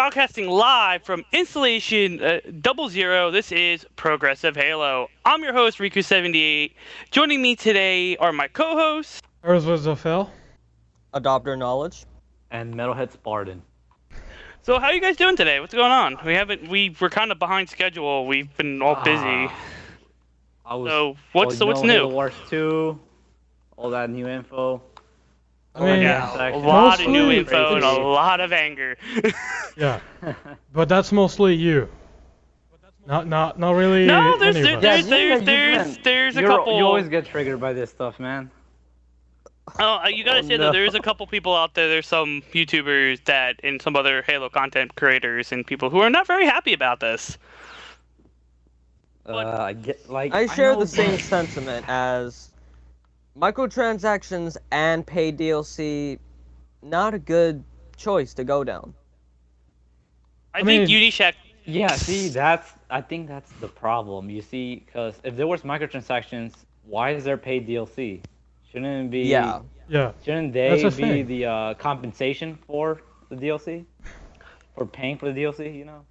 broadcasting live from Installation 00. This is Progressive Halo. I'm your host, Riku78. Joining me today are my co-hosts. Ours was Ophel. Adopter Knowledge. And Metalhead Spartan. So how are you guys doing today? What's going on? We're kind of behind schedule. We've been all busy. What's new? Halo Wars 2, all that new info. I mean, a lot of new info and a lot of anger. Yeah, but that's mostly you. Not really. No, there's a couple. You always get triggered by this stuff, man. Oh, you gotta say that there's a couple people out there. There's some YouTubers and some other Halo content creators and people who are not very happy about this. I share the same sentiment as microtransactions and paid DLC. Not a good choice to go down. I think Unishack. Yeah, see, I think that's the problem. You see, because if there was microtransactions, why is there paid DLC? Shouldn't it be? Yeah. Shouldn't they be the compensation for the DLC? For paying for the DLC, you know?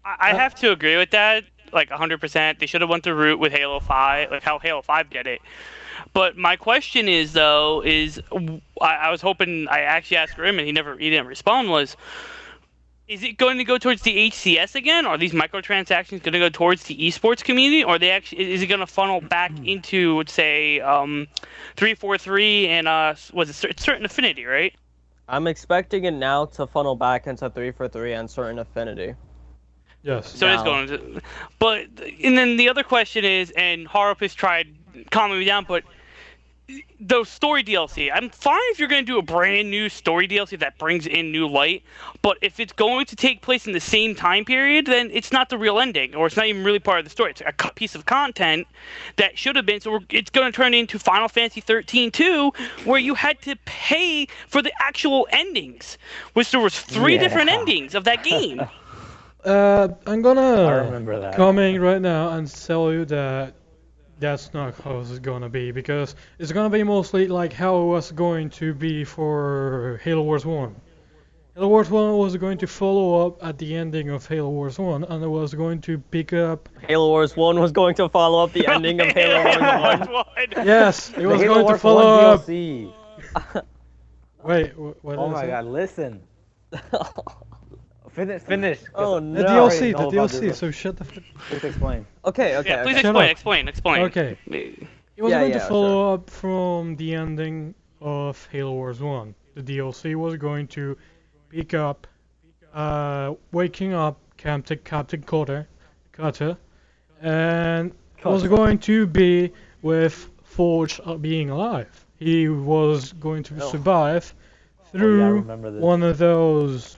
I have to agree with that, like 100%. They should have went the route with Halo 5, like how Halo 5 did it. But my question is, though, I was hoping, I actually asked him and he didn't respond, is it going to go towards the HCS again? Are these microtransactions going to go towards the esports community? Or is it going to funnel back into, let's say, 343 and, Certain Affinity, right? I'm expecting it now to funnel back into 343 and Certain Affinity. Yes. So it's going to, and then the other question is, and Harup has tried calming me down, but the story DLC, I'm fine if you're going to do a brand new story DLC that brings in new light, but if it's going to take place in the same time period, then it's not the real ending, or it's not even really part of the story. It's a piece of content that should have been, so it's going to turn into Final Fantasy 13 2, where you had to pay for the actual endings, which there was three different endings of that game. I'm gonna remember that. comment right now and tell you that that's not how it's gonna be, because it's gonna be mostly like how it was going to be for Halo Wars 1. Halo Wars 1 was going to follow up at the ending of Halo Wars 1, and it was going to pick up... Halo Wars 1 was going to follow up the ending of Halo Wars 1. Yes, it was going to follow up... Wait, what Oh is my it? god, listen. Finish. Oh The no. DLC, so shut the fuck... Please explain. Okay. Yeah, please Okay. explain. Okay. It was going to follow up from the ending of Halo Wars 1. The DLC was going to pick up waking up Captain Carter, and was going to be with Forge being alive. He was going to survive through one of those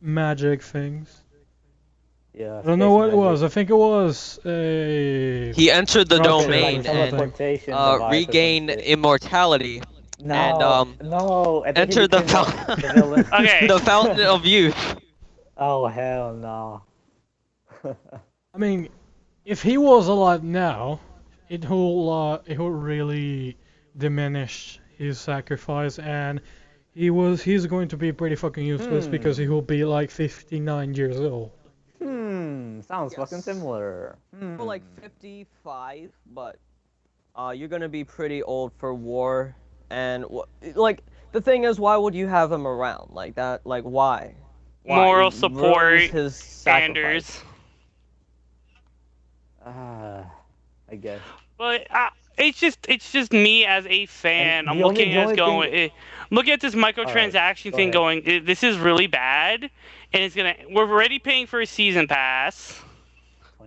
magic things. Yeah. I don't know what it was. I think it was a... He entered the Rocket domain like and regained immortality. No. Entered the fountain. Okay. The fountain of youth. Oh hell no. I mean, if he was alive now, it will really diminish his sacrifice, and he's going to be pretty fucking useless because he will be like 59 years old. Sounds fucking similar. For like 55, but you're gonna be pretty old for war, and like the thing is, why would you have him around like that? Like why? Moral support, his Sanders. I guess. But it's just me as a fan. And I'm the looking only looking at this microtransaction thing going, this is really bad, and we're already paying for a season pass.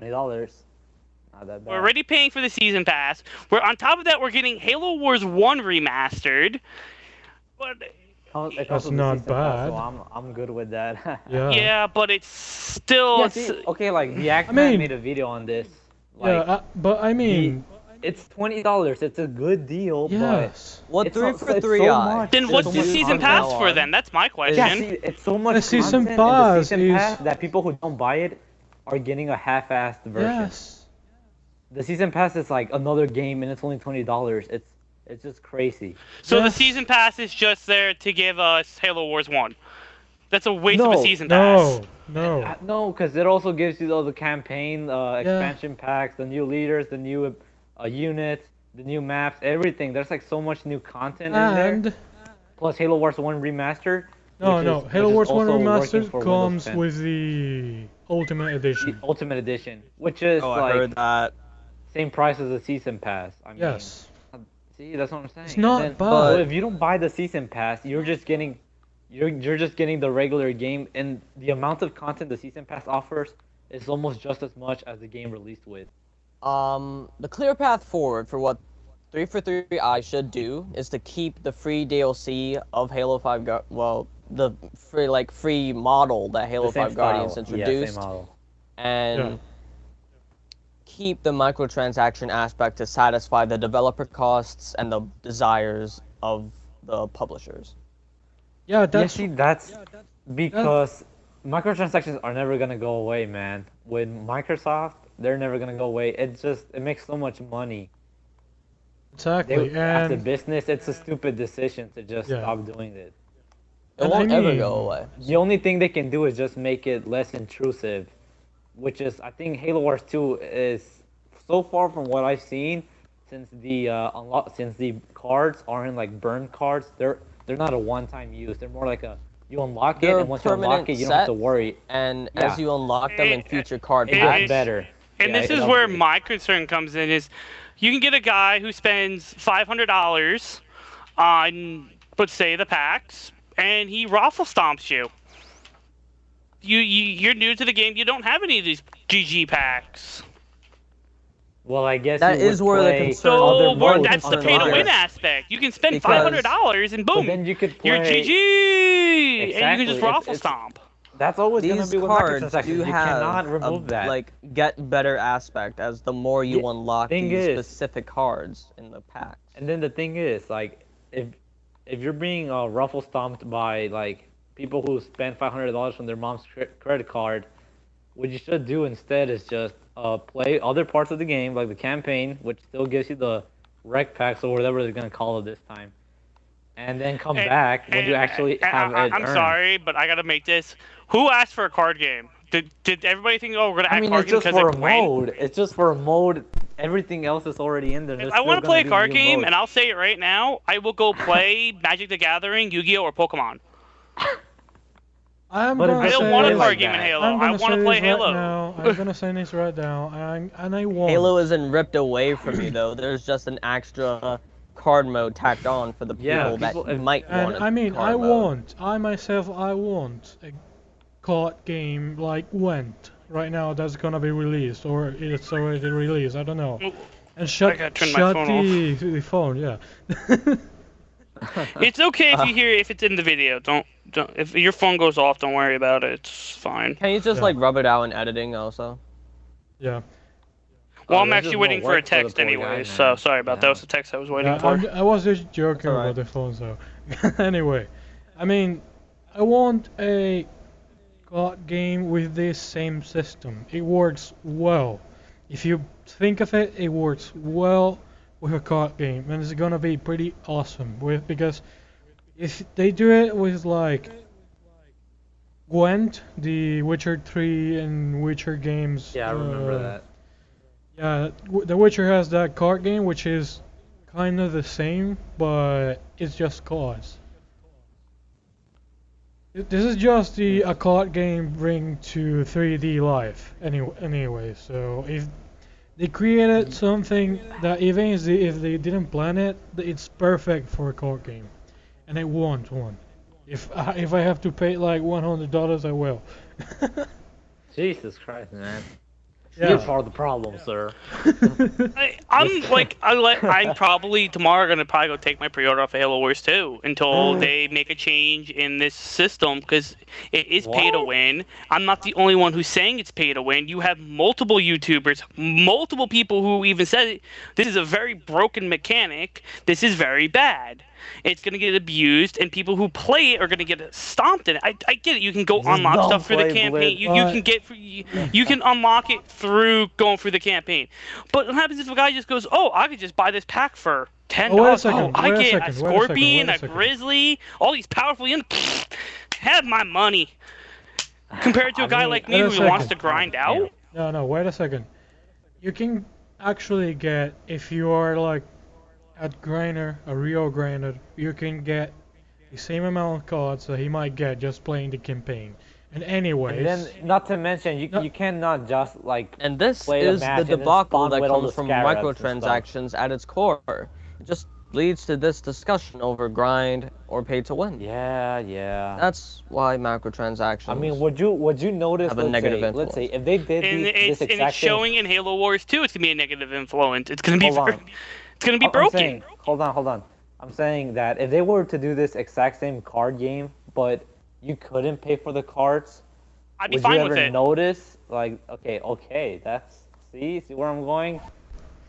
$20. Not that bad. We're already paying for the season pass. We're on top of that, we're getting Halo Wars 1 remastered. But That's not bad. So I'm good with that. yeah, but it's still... Yeah, see, okay, like, the Act-Man made a video on this. Like, yeah, but I mean... It's $20. It's a good deal, yes. What it's 3 for 3 Then what's the season pass for then? That's my question. Yeah, see, it's so much The season content pass in the season pass that people who don't buy it are getting a half-assed version. Yes. The season pass is like another game and it's only $20. It's just crazy. So the season pass is just there to give us Halo Wars 1. That's a waste of a No, season pass. No. No, because it also gives you all the campaign expansion packs, the new leaders, the new units, the new maps, everything. There's like so much new content in there. And Plus Halo Wars 1 Remastered. no, Halo Wars 1 also working Remastered for Windows comes 10. with the Ultimate The Edition. Ultimate Edition, which is Oh, I like heard that. same price as the season pass. I mean, Yes. see, that's what I'm saying. It's not And then, bad. But if you don't buy the season pass, you're just getting the regular game, and the amount of content the season pass offers is almost just as much as the game released with. The clear path forward for what 343i should do is to keep the free DLC of Halo 5 the free model that Halo The same 5 Guardians style. introduced, Yeah, same model. and keep the microtransaction aspect to satisfy the developer costs and the desires of the publishers. Yeah, that's That's because microtransactions are never gonna go away, man. With Microsoft, they're never gonna go away. It makes so much money. exactly. As a And business, it's a stupid decision to just stop doing it. It And won't I ever mean- go away. The only thing they can do is just make it less intrusive, which is, I think Halo Wars 2 is so far from what I've seen, since the cards aren't like burn cards, they're not a one-time use. They're more like you unlock it, They're and once you unlock permanent it, you don't have to sets. worry. And Yeah. as you unlock them in future card it- It packs, gets better. And Yeah, this it is where upgrades. my concern comes in: is you can get a guy who spends $500 on, let's say, the packs, and he raffle stomps you. You're new to the game. You don't have any of these GG packs. Well, I guess That you would is where the play concern- So other modes that's the on pay to win Yes. aspect. You can spend Because- $500 and But boom, then you could play. you're GG, and you can Exactly, just it's- raffle it's- stomp. That's always gonna these be with cards microtransactions. do You have cannot remove that. get better aspect as the more you Yeah, unlock thing these is- specific cards in the packs. And then the thing is, like, if you're being ruffle stomped by like people who spend $500 from their mom's credit card, what you should do instead is just play other parts of the game, like the campaign, which still gives you the rec packs or whatever they're gonna call it this time, and then come back when you actually have it I'm earned. sorry, but I gotta make this. Who asked for a card game? Did everybody think, oh, we're gonna add I mean, card it's game just because for they a planned? mode. It's just for a mode. Everything else is already in there. If I want to play a card game, and I'll say it right now, I will go play Magic the Gathering, Yu-Gi-Oh, or Pokemon. I'm But gonna I if don't say want a this- card game in that. Halo. I'm I gonna want say to play this Halo. right now. I'm gonna say this right now, and I want. Halo isn't ripped away from you though. There's just an extra card mode tacked on for the Yeah, people that people- might want. And I mean, card mode. I want a card game like Went right now that's gonna be released, or it's already released. I don't know. Oh, And shut gotta turn my phone the phone, yeah. It's okay if you hear if it's in the video. Don't if your phone goes off, don't worry about it. It's fine. Can you just Yeah. like rub it out in editing also? Yeah. Well, Oh, I'm there's actually just waiting more for a work for the text poor guy, anyways, man. so sorry about that. Yeah. Was the text I was waiting Yeah, for. I was just joking alright. about the phone, so. Anyway, I mean, I want a card game with this same system. It works well. If you think of it, it works well with a card game, and it's gonna be pretty awesome. Because if they do it with like Gwent, the Witcher 3 and Witcher games. Yeah, I remember that. Yeah, The Witcher has that card game, which is kind of the same, but it's just cards. This is just a card game bring to 3D life. Anyway, so if they created something that even if they didn't plan it, it's perfect for a card game, and I want one. If I have to pay like $100, I will. Jesus Christ, man. Yeah. You're part of the problem, sir. I'm probably tomorrow gonna probably go take my pre-order off of Halo Wars 2 until they make a change in this system because it is pay to What? win. I'm not the only one who's saying it's pay to win. You have multiple YouTubers, multiple people who even said this is a very broken mechanic. This is very bad. it's going to get abused, and people who play it are going to get stomped in it. I get it. You can go Just unlock don't stuff through the play campaign. Blitz. You can unlock it through going through the campaign. But what happens if a guy just goes, oh, I could just buy this pack for $10. Oh, wait a second, I wait a get second, a wait a second, scorpion, wait a a second. grizzly, all these powerful units. Have my money. Compared to a I guy mean, like me wait a who wants to second. grind out. No, wait a second. You can actually get, if you are like a grinder, a real grinder, you can get the same amount of cards that he might get just playing the campaign. And anyways, And then, not to mention, you No. you cannot just like And this play a is match the and then debacle spawn that with all comes the from scarabs and stuff. microtransactions at its core. It just leads to this discussion over grind or pay to win. Yeah. That's why microtransactions. I mean, would you notice? Have a let's negative say, influence. let's say if they did And this it's exact showing in Halo Wars 2. It's gonna be a negative influence. It's gonna be Hold on. it's gonna be I'm broken. saying, hold on. I'm saying that if they were to do this exact same card game, but you couldn't pay for the cards, I'd be would fine you with ever it. notice? Like, okay, that's see where I'm going.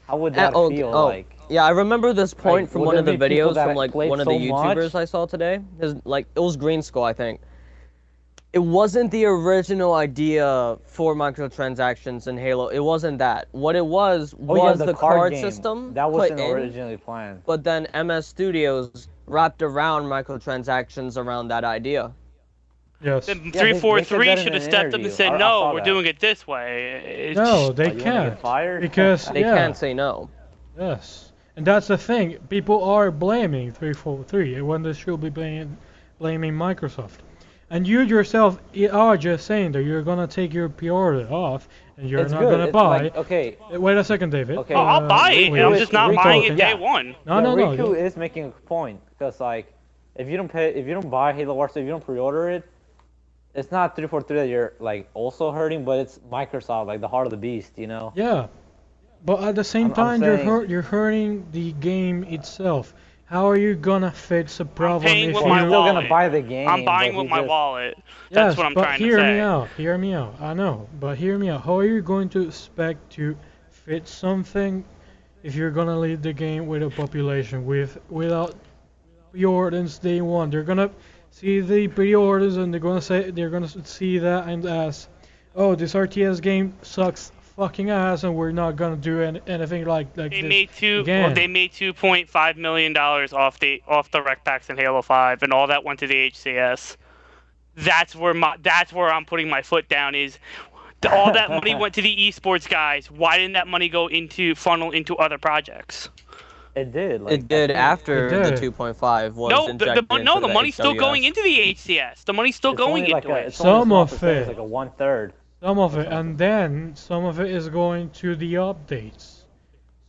How would that feel like? Yeah, I remember this point Like, from would one of the there be people videos that from like played one of the so much? YouTubers I saw today. It was Green Skull, I think. It wasn't the original idea for microtransactions in Halo. It wasn't that. What it was Oh yeah, the card card game. system that put wasn't in, originally planned. but then MS Studios wrapped around microtransactions around that idea. yes. Then they- 343 they said that in should have an stepped up interview. and said, I no, saw we're that. doing it this way. It's No, they you wanna get can't. fired? Because, They yeah, can't say no. yes. And that's the thing. People are blaming 343 when they should be blaming Microsoft. And you yourself are just saying that you're gonna take your pre-order off and you're It's not good. gonna It's buy. like, okay, Wait a second, David. Okay. Oh, I'll buy it, wait, I'm wait, just not we're buying talking. it day Yeah. one. No, no, Riku no. is making a point because like if you don't buy Halo Wars, if you don't pre-order it, it's not 343 that you're like also hurting, but it's Microsoft, like the heart of the beast, you know. Yeah, but at the same I'm time, saying- you're hurting the game itself. How are you gonna fix a problem paying if with you? my You're still wallet. gonna buy the game. I'm buying but with you my just- wallet. That's Yes, what I'm but trying to hear say. me out. Hear me out. I know, but hear me out. How are you going to expect to fit something if you're gonna lead the game with a population without pre-orders day one? They're gonna see the pre-orders and they're gonna see that and ask, oh, this RTS game sucks fucking ass, and we're not gonna do anything like They this made again. they made $2.5 million off the rec packs in Halo 5, and all that went to the HCS. That's where I'm putting my foot down. Is all that money went to the esports guys? Why didn't that money go funnel into other projects? It did. Like, It did after It the did. 2.5 was No, injected the into money's still HWS. going into the HCS. The money's still it's going only like into a, it. it's only a Some small of percentage, it. like a 1/3. Some of it, and then some of it is going to the updates.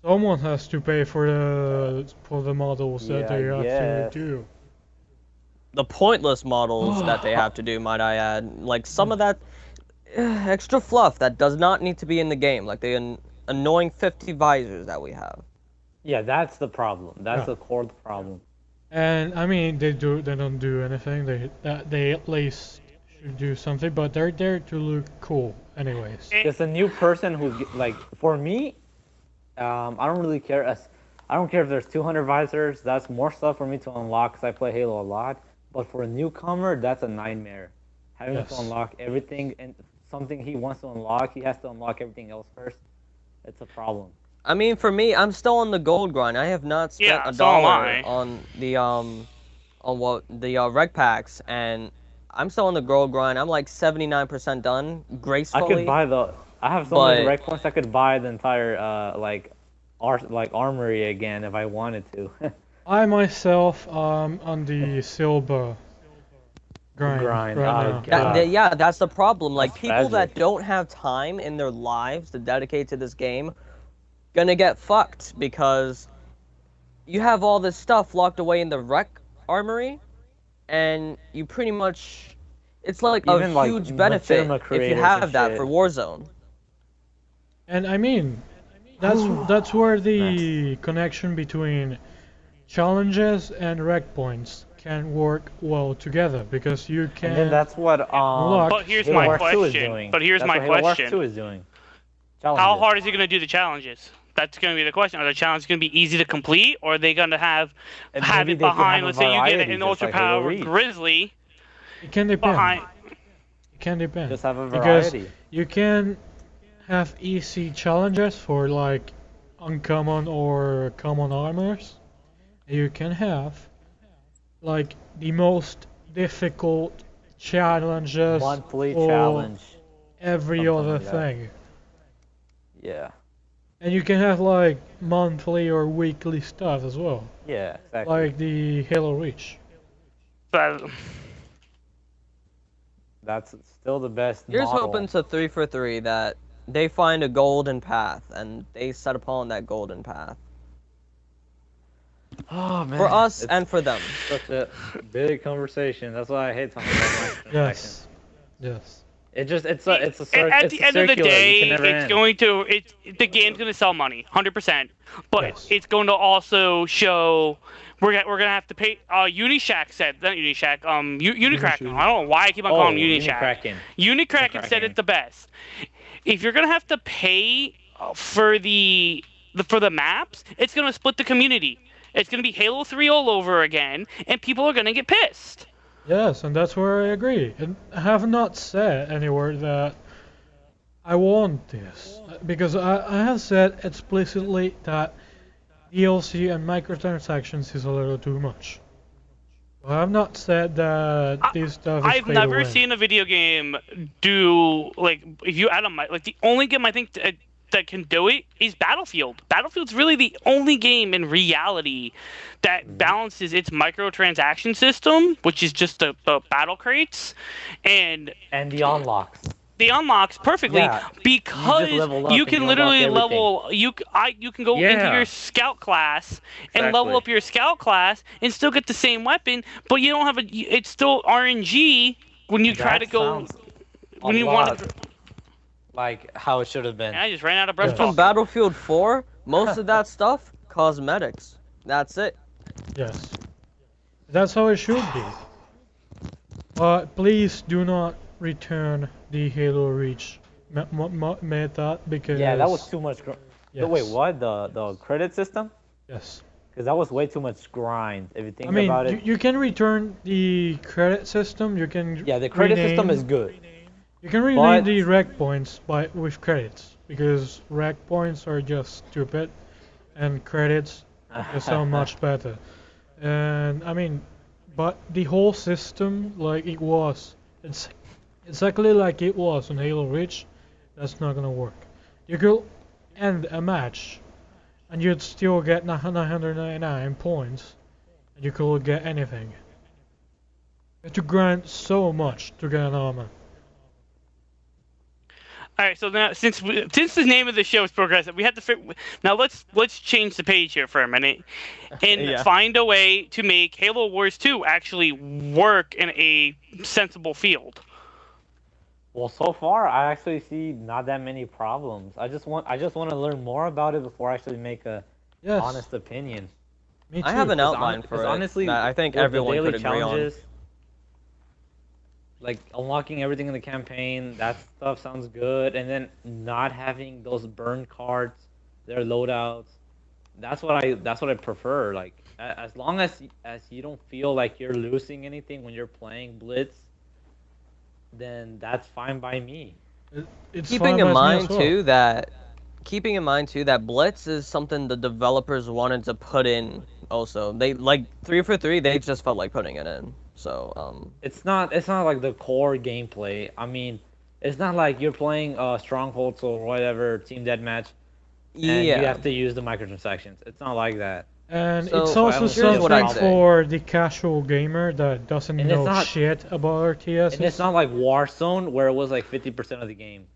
Someone has to pay for the models that they Yeah, have yes. to do. The pointless models that they have to do, might I add. Like some of that extra fluff that does not need to be in the game, like the annoying 50 visors that we have. Yeah, that's the problem. That's Yeah. the core problem. And I mean, they don't do anything. They at least should do something, but they're there to look cool, anyways. It's a new person who's like, for me, I don't really care. I don't care if there's 200 visors. That's more stuff for me to unlock because I play Halo a lot. But for a newcomer, that's a nightmare. Having Yes. to unlock everything and something he wants to unlock, he has to unlock everything else first. It's a problem. I mean, for me, I'm still on the gold grind. I have not spent Yeah, a so am dollar I. on the reg packs, and I'm still on the gold grind. I'm like 79% done, I gracefully. could buy I have so many But- rec points. I could buy the entire armory again if I wanted to. I myself on the silver grind Grind, right oh, now. God. Yeah, that's the problem. Like That's people that tragic. don't have time in their lives to dedicate to this game, gonna get fucked because you have all this stuff locked away in the rec armory, and you pretty much, it's like Even, a like, huge benefit machinima if you creators have and that shit. for Warzone. And I mean, that's where the connection between challenges and rec points can work well together, because you can. And then that's what Look, But here's Halo my Wars 2 is question. doing. But here's That's my what Halo Wars question. 2 is doing. How Challenges. hard is he going to do the challenges? That's going to be the question. Are the challenges going to be easy to complete, or are they going to have And it maybe they can behind? have a Let's say you get variety, an just ultra like Halo powered Reach. grizzly It can depend. behind. It can depend. Just have a Because variety. you can have easy challenges for like uncommon or common armors. You can have like the most difficult challenges Monthly for challenge. every something other like that. thing. Yeah. And you can have like monthly or weekly stuff as well. Yeah, exactly. Like the Halo Reach. But That's still the best Here's model. hoping to 3 for 3 that they find a golden path and they set upon that golden path Oh man. for us It's and for them. such a big conversation. That's why I hate talking about microtransactions. Yes. Yes. It just it's at it's the end of the circular. day, You can never it's end. going to the game's going to sell money, 100%. But Yes. it's going to also show we're gonna have to pay. Unishack said not Unishack. Unicrack. I don't know why I keep on calling him Unishack. Unicracking. Unicrack said it the best. If you're gonna have to pay for the maps, it's gonna split the community. It's gonna be Halo 3 all over again, and people are gonna get pissed. Yes, and that's where I agree. And I have not said anywhere that I want this. Because I have said explicitly that DLC and microtransactions is a little too much. I have not said that this stuff is I've pay to never win. seen a video game do like if you add a like the only game I think that can do it is Battlefield. Battlefield's really the only game in reality that balances its microtransaction system, which is just the battle crates, and And the unlocks. the unlocks perfectly Yeah, because level up you and can you literally unlock level you can go into Yeah. your scout class and level Exactly. up your scout class and still get the same weapon, but you don't have it's still RNG when you try to That go sounds when a you lot want to. like how it should have been. I just ran out of Yeah. breath. From talking. Battlefield 4, most of that stuff, cosmetics. That's it. Yes. That's how it should be. Please do not return the Halo Reach meta because... Yeah, that was too much. Yes. Wait, what? The credit system? Yes. Because that was way too much grind. If you think I mean, about it. you can return the credit system. You can Yeah, the credit system rename- is good. You can rename but- the rec points with credits because rec points are just stupid, and credits are so much better. And I mean, but the whole system, like it was, it's exactly like it was on Halo Reach. That's not gonna work. You could end a match, and you'd still get 999 points, and you could get anything. You have to grind so much to get an armor. All right, so now since the name of the show is progressive, we have to now let's change the page here for a minute and Yeah. find a way to make Halo Wars 2 actually work in a sensible field. Well, so far I actually see not that many problems. I just want to learn more about it before I actually make a Yes. honest opinion. Me too. I have an 'Cause outline for it honestly, that I think with the everyone daily could agree on. challenges, like unlocking everything in the campaign, that stuff sounds good, and then not having those burn cards, their loadouts. That's what I prefer. Like as long as you don't feel like you're losing anything when you're playing Blitz, then that's fine by me. It's Keeping fine in by me mind as well. too that Blitz is something the developers wanted to put in. Also, they like 3 for 3. They just felt like putting it in. So It's not like the core gameplay. I mean, it's not like you're playing Strongholds or whatever team deathmatch and yeah. you have to use the microtransactions. It's not like that. And So, it's I also don't see a what I'd something say. for the casual gamer that doesn't And it's know not- shit about RTS. And it's not like Warzone where it was like 50% of the game.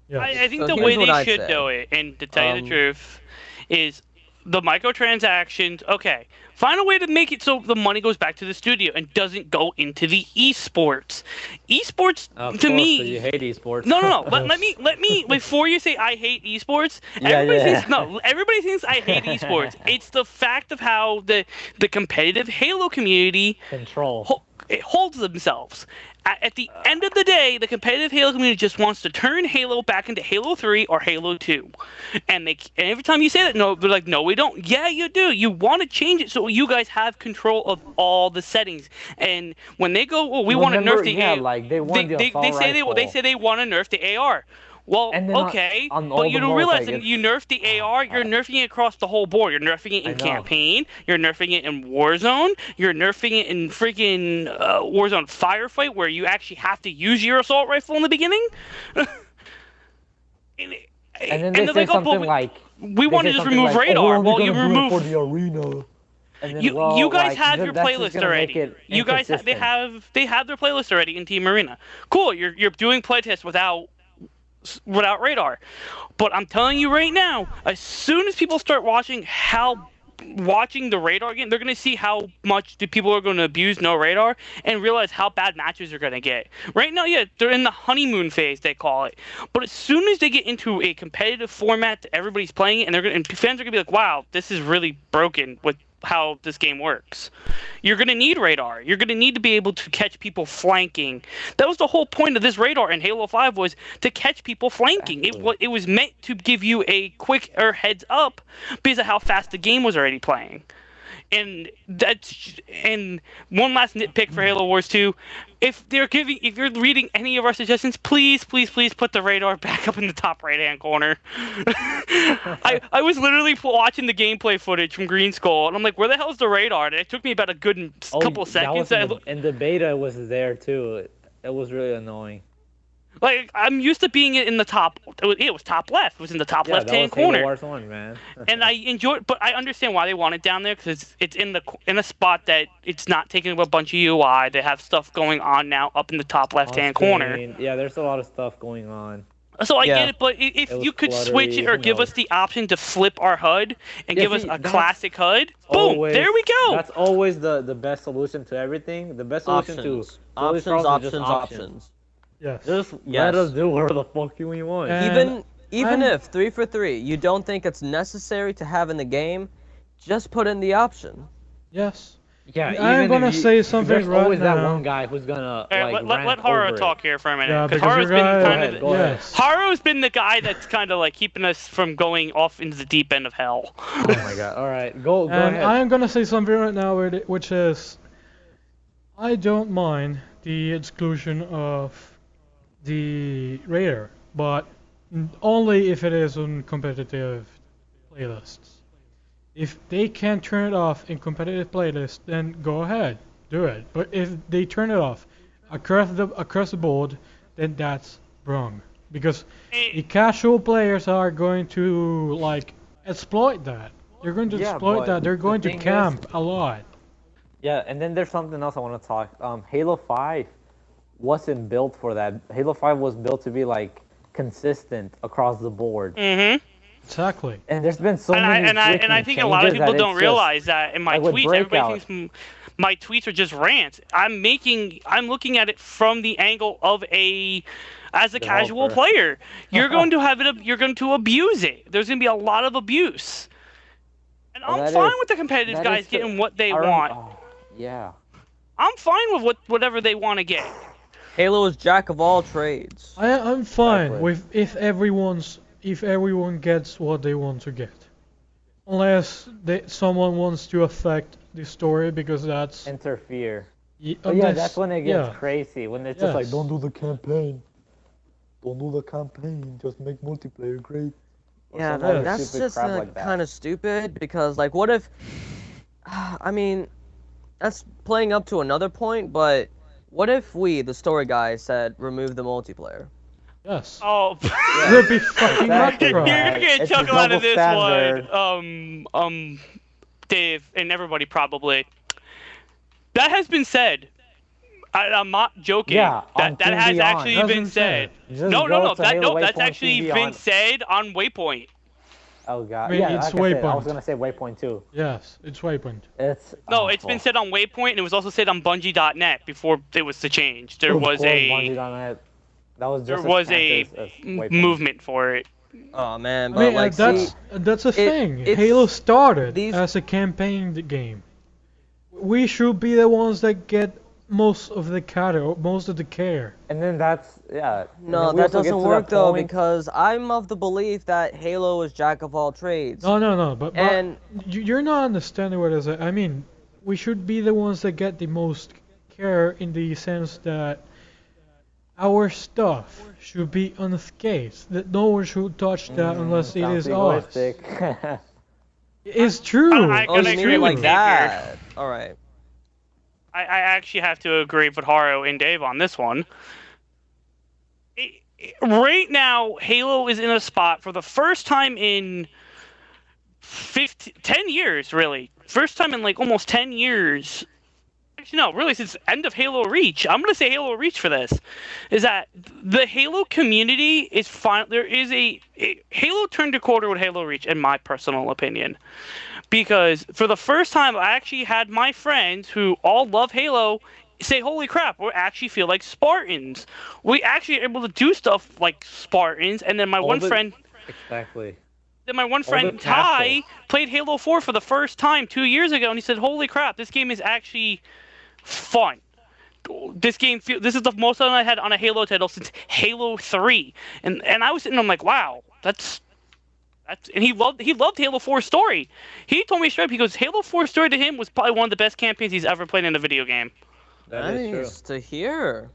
Yes. I think So the here's way what they I'd should say. do it, and to tell you the Um, truth, is the microtransactions. Okay, find a way to make it so the money goes back to the studio and doesn't go into the esports. Esports Of to course, me. so you hate esports. No. Let me before you say I hate esports. Everybody thinks I hate esports. It's the fact of how the competitive Halo community Control. it holds themselves. At the end of the day, the competitive Halo community just wants to turn Halo back into Halo 3 or Halo 2. And every time you say that, no, they're like, no, we don't. Yeah, you do. You want to change it so you guys have control of all the settings. And when they go, well, we want to nerf the yeah, AR. like they want the assault rifle. They say they want to nerf the AR. Well, And then okay, on but all you the don't modes, realize like, that you nerf the AR, you're nerfing it across the whole board. You're nerfing it I in know. campaign, you're nerfing it in Warzone, you're nerfing it in freaking Warzone Firefight, where you actually have to use your assault rifle in the beginning. And then they they're say like, oh, something but like, we want to just remove radar. Well, you remove. for the arena. And then, You well, guys like, have your that's just playlist gonna make already. it You guys they inconsistent. have their playlist already in Team Arena. Cool, you're doing playtests without radar. But I'm telling you right now, as soon as people start watching the radar game, they're gonna see how much the people are gonna abuse no radar and realize how bad matches are gonna get. Right now, yeah, they're in the honeymoon phase, they call it. But as soon as they get into a competitive format that everybody's playing it, and fans are gonna be like, wow, this is really broken with how this game works. You're going to need radar. You're going to need to be able to catch people flanking. That was the whole point of this radar in Halo 5, was to catch people flanking. It was meant to give you a quicker heads up because of how fast the game was already playing. And one last nitpick for Halo Wars 2. If you're reading any of our suggestions, please put the radar back up in the top right-hand corner. I was literally watching the gameplay footage from Green Skull, and I'm like, where the hell's the radar? And it took me about a good couple seconds. And the beta was there too. It was really annoying. Like, I'm used to being in the top. It was top left. It was in the top left-hand corner. Halo Wars 1, man. And I enjoy, but I understand why they want it down there, because it's in a spot that it's not taking up a bunch of UI. They have stuff going on now up in the top left-hand corner. Yeah, there's a lot of stuff going on. So I Yeah. get it, but if It you was could switch it cluttery, or who give us knows? the option to flip our HUD and Yeah, give us see, a that's classic HUD, boom, Always- there we go. That's always the best solution to everything. The best solution to Options. police problems is just Options. Yes. Just Yes. let us do whatever the fuck we want. And Even I'm- if 3 for 3, you don't think it's necessary to have in the game, just put in the option. Yes. Yeah, I'm even gonna if you- say something There's right always that now. one guy who's gonna Hey, like let rant Haro over it. talk here for a minute, Yeah, because because Haro's your been guy. kind of Go ahead. Yes. Haro's been the guy that's kind of like keeping us from going off into the deep end of hell. Oh my god! All right, go And ahead. I'm gonna say something right now, which is, I don't mind the exclusion of the radar, but only if it is on competitive playlists. If they can't turn it off in competitive playlists, then go ahead, do it. But if they turn it off across the board, then that's wrong. Because the casual players are going to like exploit that. They're going to Yeah, exploit but that. They're the going to thing is- camp a lot. Yeah, and then there's something else I want to talk. Halo 5 wasn't built for that. Halo 5 was built to be like consistent across the board. Mm-hmm. Exactly. And there's been so And many I think a lot of changes people that don't it's realize that in my like with tweets, everybody Breakout. thinks my tweets are just rants. I'm looking at it from the angle of as a casual Developer. player. You're going to you're going to abuse it. There's going to be a lot of abuse. And Well, I'm that fine is- with the competitive that guys is the- getting what they I want. Yeah. I'm fine with whatever they want to get. Halo is jack of all trades. I'm fine Exactly. with if everyone gets what they want to get, unless someone wants to affect the story, because that's Interfere. yeah, But yeah, that's when it gets yeah. crazy. When it's just like, Yes. don't do the campaign. Don't do the campaign. Just make multiplayer great. Or Yeah, some other that's stupid just crap like that. kind of stupid, because like, what if? I mean, that's playing up to another point, but what if we, the story guys, said remove the multiplayer? Yes. Oh, You'll be fucking Exactly. you're right. gonna get a It's a chuckle out of double this standard. one, Dave, and everybody probably. That has been said. I'm not joking. Yeah, on that has Team actually Beyond. been Hasn't said. Just No, go to Halo that's Waypoint actually TV been on- said on Waypoint. Oh god. I mean, yeah, it's like I said, I Waypoint. was gonna say Waypoint too. Yes, it's Waypoint. It's No, it's been awful. said on Waypoint, and it was also said on Bungie.net before it was to change. There Of was course, a Bungie.net. That was just there as was a cancer as Waypoint. movement for it. Oh man, I but mean, like, that's a thing. it's- Halo started these- as a campaign game. We should be the ones that get most of the care. And then that's yeah. And No, then we that also get doesn't to work that though, point- because I'm of the belief that Halo is jack of all trades. No, but And you're not understanding what I say. I mean, we should be the ones that get the most care in the sense that our stuff should be unscathed. That no one should touch that unless it sounds is us. egoistic. It's true. I oh, can you agree mean it with like Dave that? All right. I actually have to agree with Haro and Dave on this one. Right now, Halo is in a spot for the first time in 10 years, really. First time in like almost 10 years. Actually, no, really, since end of Halo Reach. I'm going to say Halo Reach for this. Is that the Halo community is fine. There is Halo turned a quarter with Halo Reach, in my personal opinion. Because for the first time, I actually had my friends who all love Halo say, holy crap, we actually feel like Spartans. We actually are able to do stuff like Spartans. And then my one friend... Exactly. Then my one All friend, the Ty, castles. played Halo 4 for the first time 2 years ago, and he said, holy crap, this game is actually fun. This is the most fun I had on a Halo title since Halo 3. And I was sitting there, I'm like, wow, that's and he loved Halo 4's story. He told me straight up, he goes, Halo 4's story to him was probably one of the best campaigns he's ever played in a video game. That is true. Nice to hear.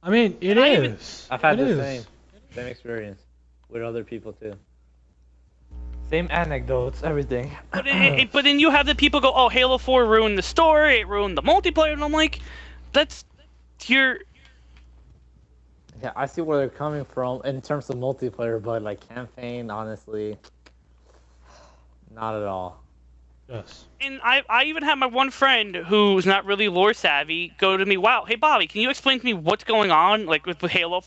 I mean, it And I is. I've had It the is. same experience with other people too. Same anecdotes, everything. But then you have the people go, oh, Halo 4 ruined the story, it ruined the multiplayer, and I'm like, that's your... Yeah, I see where they're coming from in terms of multiplayer, but like campaign, honestly, not at all. Yes. And I even had my one friend who's not really lore savvy go to me, wow, hey Bobby, can you explain to me what's going on like with Halo?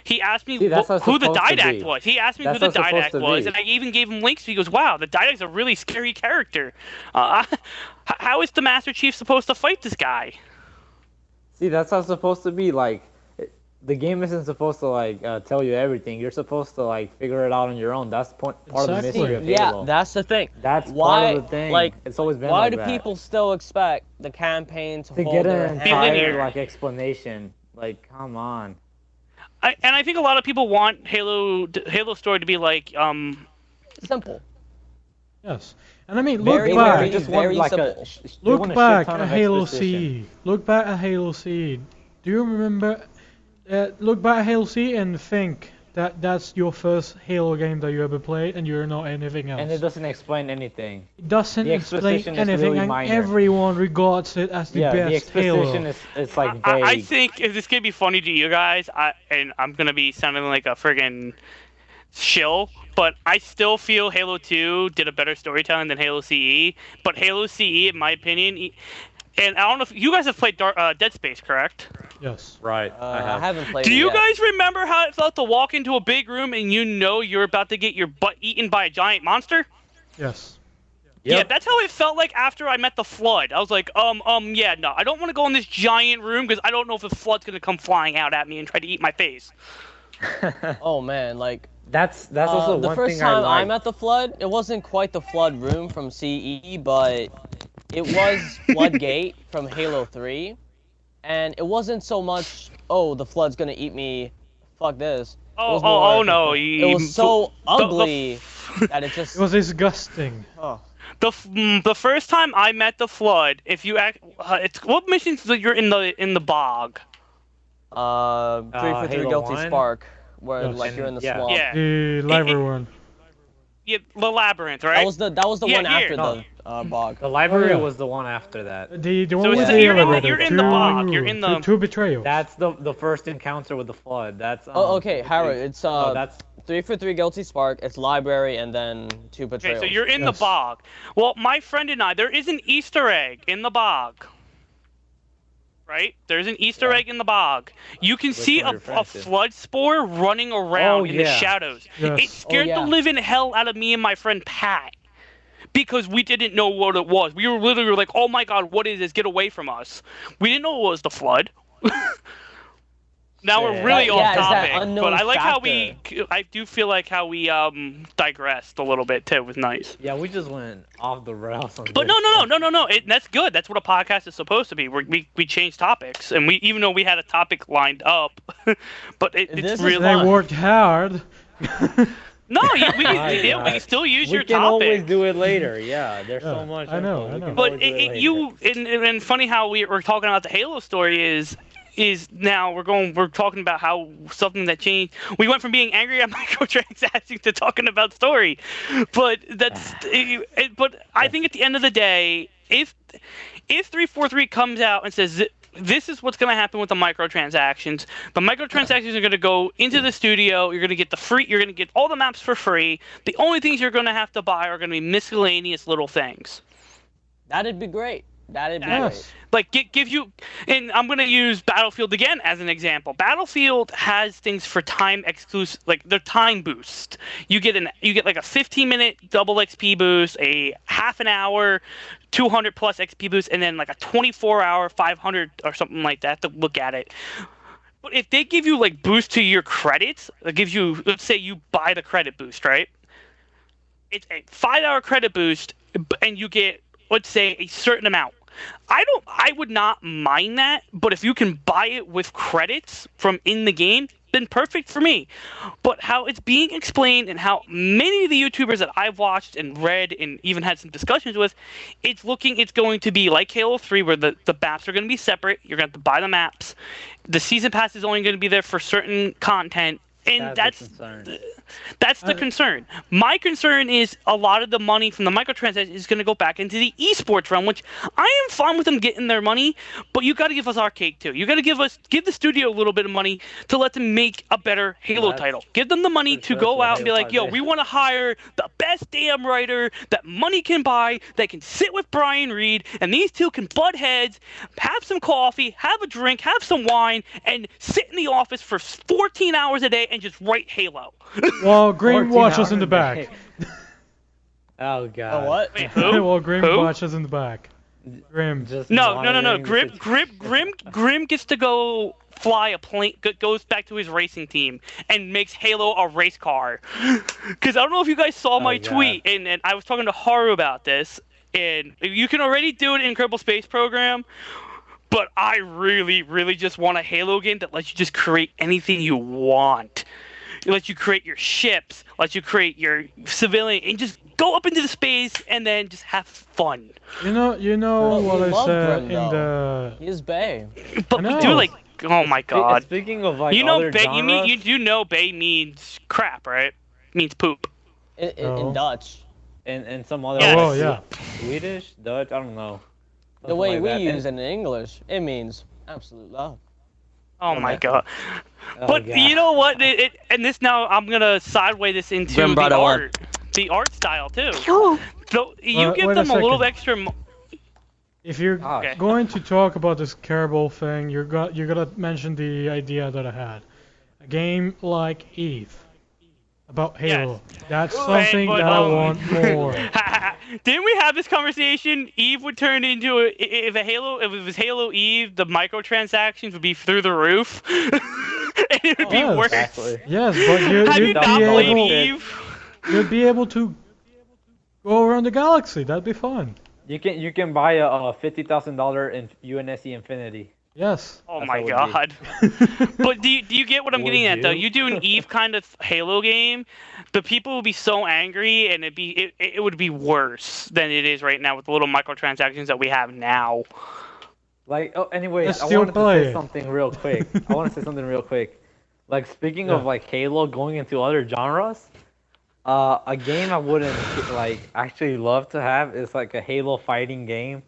He asked me See, that's how it's who the supposed to didact be. was. He asked me That's who the how it's supposed didact to was, be. and I even gave him links. He goes, wow, the didact's a really scary character. How is the Master Chief supposed to fight this guy? See, that's how it's supposed to be. Like, the game isn't supposed to like tell you everything. You're supposed to like figure it out on your own. That's part of the Exactly. mystery of Yeah, Halo. that's the thing. That's Why, part of the thing. like, It's always been why like do that. people still expect the campaign to To hold get their an hand? linear. entire like explanation? Like, come on. And I think a lot of people want Halo story to be like Simple. Yes. And I mean, look Very, back. very, just want very like simple. they Look want a shit back ton at of Halo exposition. C. Look back at Halo C. Do you remember? Look back at Halo C and think that that's your first Halo game that you ever played, and you're not anything else. And it doesn't explain anything. It doesn't the explain exposition is anything, really and minor. everyone regards it as the Yeah, the best Halo. exposition is it's like vague. I think if this could be funny to you guys, and I'm gonna be sounding like a friggin' shill, but I still feel Halo 2 did a better storytelling than Halo CE. But Halo CE, in my opinion, and I don't know if you guys have played Dead Space, correct? Yes. Right. I haven't played Do it you yet. guys remember how it felt to walk into a big room and you know you're about to get your butt eaten by a giant monster? Yes. Yeah, that's how it felt like after I met the Flood. I was like, yeah, no, I don't want to go in this giant room because I don't know if the Flood's gonna come flying out at me and try to eat my face. Oh man, like That's also the one first thing time I I like. met the Flood, it wasn't quite the Flood room from CE, but it was Floodgate from Halo 3, and it wasn't so much, oh, the Flood's gonna eat me, fuck this. It was more- No! It was so ugly that it just. It was disgusting. Oh. The first time I met the Flood, if you act, it's what missions that you're in the bog? 3 for 3 Halo Guilty 1? Spark, where Yes. like you're in the Yeah. swamp. Yeah, The library one. yeah, the labyrinth, right? That was the Yeah, one here. after the bog. The library yeah. was the one after that. The one So with it's- the you're in the- elevator. you're in the bog, you're in the- Two betrayals. That's the first encounter with the Flood. That's Oh, okay, Harry, it's Oh, that's 3 for 3 Guilty Spark, it's library, and then 2 Okay, betrayals. so you're in the Yes. bog. Well, my friend and I, there is an Easter egg in the bog. Right? There's an Easter egg in the bog. You can see one of a your friends did? flood spore running around in the yeah. shadows. Yes. It scared yeah. the living hell out of me and my friend Pat. Because we didn't know what it was. We were literally like, oh my god, what is this? Get away from us. We didn't know it was the flood. Now we're really Yeah, off it's that topic, unknown but I like how factor. I do feel like how we digressed a little bit too. It was nice. Yeah, we just went off the rails. On But this one. no. That's good. That's what a podcast is supposed to be. We changed topics, and we even though we had a topic lined up, but This it's is really They worked hard. no. We My can God. still use We your can topic. always do it later. Yeah, there's Yeah, so much. I know, info. I We know. can But always do it later. and funny how we were talking about the Halo story is now we're talking about how something that changed. We went from being angry at microtransactions to talking about story, but but I think at the end of the day, if 343 comes out and says this is what's going to happen with the microtransactions. The microtransactions are going to go into the studio. You're going to get you're going to get all the maps for free. The only things you're going to have to buy are going to be miscellaneous little things. That'd be great. That'd be Yes. great. Like give you, and I'm gonna use Battlefield again as an example. Battlefield has things for time exclusive, like their time boost. You get like a 15-minute double XP boost, a half an hour 200 plus XP boost, and then like a 24-hour 500 or something like that to look at it. But if they give you like boost to your credits, it gives you, let's say you buy the credit boost, right? It's a 5-hour credit boost, and you get, let's say, a certain amount. I would not mind that, but if you can buy it with credits from in the game, then perfect for me. But how it's being explained and how many of the YouTubers that I've watched and read and even had some discussions with, it's going to be like Halo 3 where the maps are going to be separate. You're going to have to buy the maps. The season pass is only going to be there for certain content. And that's the concern. My concern is a lot of the money from the microtransactions is going to go back into the esports realm, which I am fine with them getting their money, but you got to give us our cake too. You got to give the studio a little bit of money to let them make a better Halo title. Give them the money to go out and be like, yo, we want to hire the best damn writer that money can buy, that can sit with Brian Reed, and these two can butt heads, have some coffee, have a drink, have some wine, and sit in the office for 14 hours a day and just write Halo. Well, Green 14 watches in the hours a back. day. Oh god. Oh, what? Wait, who? Well, Grim Who? watches in the back. Grim. Just No. monitoring the Grim gets to go fly a plane, goes back to his racing team, and makes Halo a race car. Because I don't know if you guys saw my God. tweet, and I was talking to Haru about this, and you can already do it in Incredible Space Program, but I really, really just want a Halo game that lets you just create anything you want. It lets you create your ships, lets you create your civilian, and just go up into the space and then just have fun. You know Well, what we I love said Grim, in though. the. He is Bay. But we know. do like, oh my god. Speaking of like You know, other Bay, genres, you do know Bay means crap, right? Means poop. In No. Dutch. and some other Yes. Oh, yeah. Swedish, Dutch, I don't know. The Something way like we that. use it in English, it means absolute love. Oh my Okay. god. Oh, But God. you know what? And this now I'm gonna sideway this into Grim the brought it on. the art style too. Oh. So you give wait a them a little second. extra. If you're Okay. going to talk about this Caribou thing, you're gonna mention the idea that I had. A game like Eve. About Halo. That's something but, that I want more. Didn't we have this conversation? Eve would turn into if it was Halo Eve, the microtransactions would be through the roof, and it would be Yes. worse. Exactly. Yes, but Have you you'd not be played able, Eve? you'd be able to go around the galaxy. That'd be fun. You can buy a $50,000 in UNSC Infinity. Yes. Oh That's my how it would god. But do you get what I'm Would getting at though? you? You do an Eve kind of Halo game, the people would be so angry, and it would be worse than it is right now with the little microtransactions that we have now. Like, oh, anyways, Let's I still wanted to play say it. something real quick. I want to say something real quick. Like, speaking of Yeah. like Halo going into other genres, a game I wouldn't like actually love to have is like a Halo fighting game,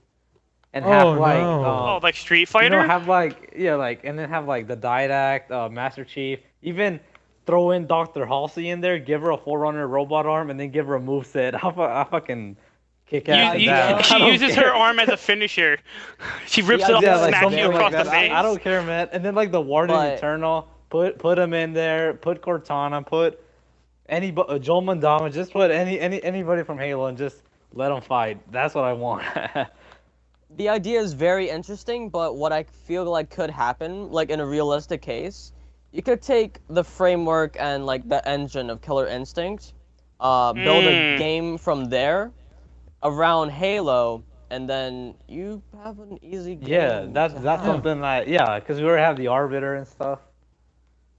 and Oh, have like no. Oh, like Street you Fighter? know, have like and then have like the Didact, Master Chief, even throw in Dr. Halsey in there, give her a Forerunner robot arm, and then give her a moveset. I fucking kick ass at that. She I don't uses care. her arm as a finisher. She rips Yeah, it off yeah, and like smacks something you like across that. the face. I don't care, man. And then like the Warden But- Eternal, put him in there. Put Cortana. Put Joel Mandama. Just put anybody from Halo and just let them fight. That's what I want. The idea is very interesting, but what I feel like could happen, like in a realistic case, you could take the framework and like the engine of Killer Instinct, build a game from there around Halo, and then you have an easy game. Yeah, that's to have. something like because we already have the Arbiter and stuff.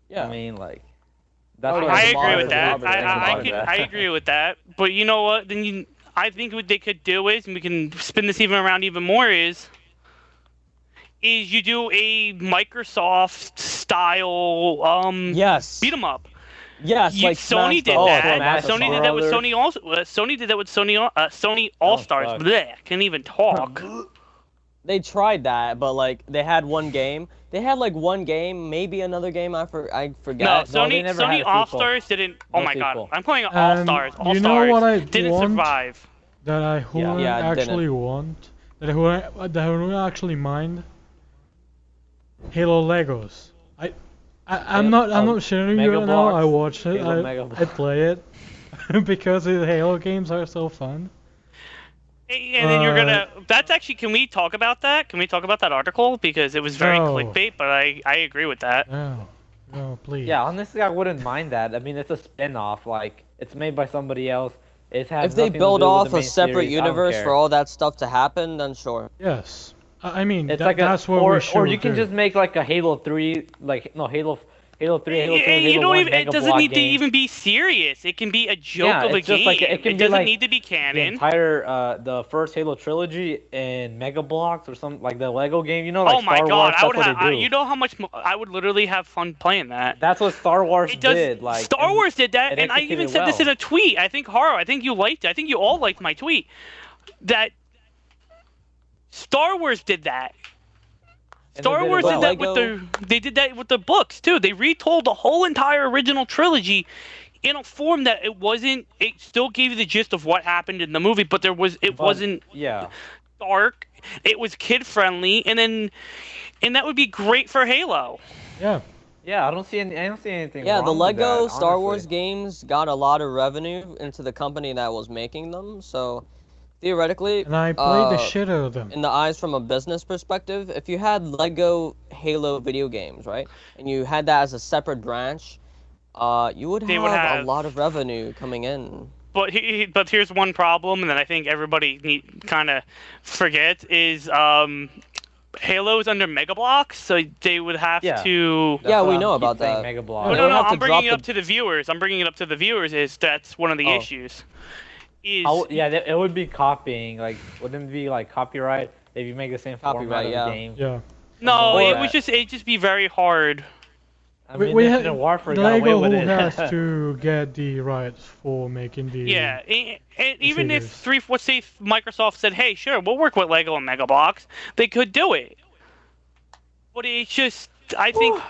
Yeah. I mean, like that's Oh, what yeah, I the agree with Arbiter, that. the Arbiter, I agree with that. But you know what? Then I think what they could do is, and we can spin this even around even more, is you do a Microsoft style Yes. beat 'em up. Yes, like Sony Smash did Bros. that. Smash Sony did that with Brothers. Sony also. Sony did that with Sony All Stars. fuck. Bleh, can't even talk. They tried that, but like they had one game. They had like one game, maybe another game. I No, forget. No, they Sony never had a All sequel. Stars didn't. Oh No my sequel. god, I'm playing All And Stars. All you Stars know what I didn't want? survive. That I wouldn't Yeah, it actually didn't. want. That I wouldn't actually mind. Halo Legos. I'm not shitting you Mega right now. I Bloks. watch it. Halo Mega I Bloks. play it because the Halo games are so fun. And then you're gonna. That's actually. Can we talk about that? Can we talk about that article because it was very No. clickbait? But I agree with that. No, please. Yeah, honestly, I wouldn't mind that. I mean, it's a spin-off. Like, it's made by somebody else. It has If they nothing to build do with off the a main separate series, I don't universe care. for all that stuff to happen, then sure. Yes. I mean, It's like that's what or we should or you can do. just make like a Halo 3, like no Halo 3, Halo 2, You Halo don't 1 even. It Mega doesn't Block need to game. even be serious. It can be a joke Yeah, of a it's just game. like it can be doesn't like need to be The canon. entire the first Halo trilogy in Mega Blocks or something like the Lego game. You know, like Oh my Star god, Wars. I would That's what have. they do. You know how much I would literally have fun playing that. That's what Star Wars It does. did. Like Star and Wars did that, it and I even executed said this well. in a tweet. I think Haro. I think you liked it. I think you all liked my tweet. That Star Wars did that. And they Star did it Wars well. did that with Lego- the. They did that with the books too. They retold the whole entire original trilogy in a form that it wasn't. It still gave you the gist of what happened in the movie, but there was. It But, wasn't Yeah. dark. It was kid friendly, and that would be great for Halo. Yeah. Yeah, I don't see anything. Yeah, wrong the with Lego that, Star honestly. Wars games got a lot of revenue into the company that was making them, so theoretically, And I played the uh, shit out of them. in the eyes from a business perspective, if you had Lego Halo video games, right, and you had that as a separate branch, you would They have, would a have- lot of revenue coming in. But here's one problem, and that I think everybody kind of forgets is Halo's under Mega Bloks, so they would have Yeah. to. Yeah, we That's know what I'm about keep saying, that. Mega Oh, Bloks. They no, would no, have to I'm bringing it drop up to the viewers. I'm bringing it up to the viewers. Is that's one of the Oh. issues. Is It would be copying. Like, wouldn't it be like copyright if you make the same format Copyright, of yeah. the game? Yeah. no, Or- it'd just be very hard. I mean, we Infinite had Warfare got away Lego with who it. has to get the rights for making the. Yeah, and even if figures. let's say Microsoft said, "Hey, sure, we'll work with Lego and Mega Bloks," they could do it. But it's just, I think.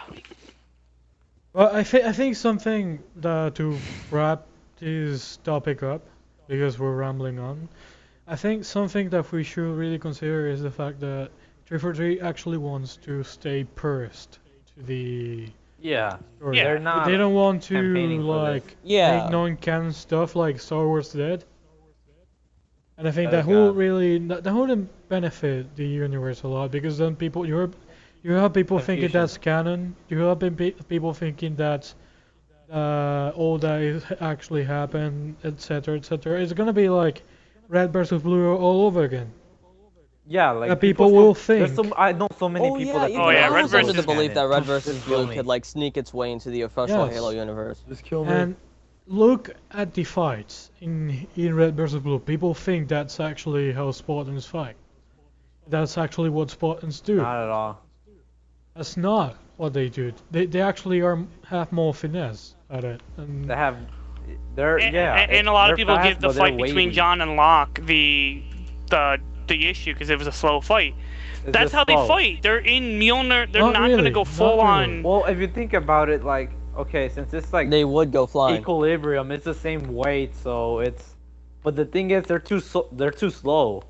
Well, I think something that to wrap this topic up, because we're rambling on. I think something that we should really consider is the fact that 343 actually wants to stay pursed to the Yeah. story. Yeah. They're not They don't want to campaigning for this. like Yeah. make non-canon stuff like Star Wars did. And I think That that is would God. really that wouldn't benefit the universe a lot because then you have people thinking Confusion. that's canon. You have people thinking that all that is actually happened, etc., etc. It's gonna be like Red versus Blue all over again. Yeah, like That people will There's think. I know so many Oh people yeah, that. even Oh, yeah, I Red was under versus the belief that Red versus Just Blue kill me. could like sneak its way into the official Yes. Halo universe. Just kill And look at the fights in Red versus Blue. People think that's actually how Spartans fight. That's actually what Spartans do. Not at all. That's not what they do. They actually have more finesse at it. And They have. They're And a lot of they're people fast, give the but they're fight between wavy. John and Locke the issue because it was a slow fight. It's That's just how they slow. fight. They're in Mjolnir. They're Not not, gonna really, go not full really. on. Well, if you think about it, like, okay, since it's like They would go flying. equilibrium, it's the same weight, so it's. But the thing is, they're too slow.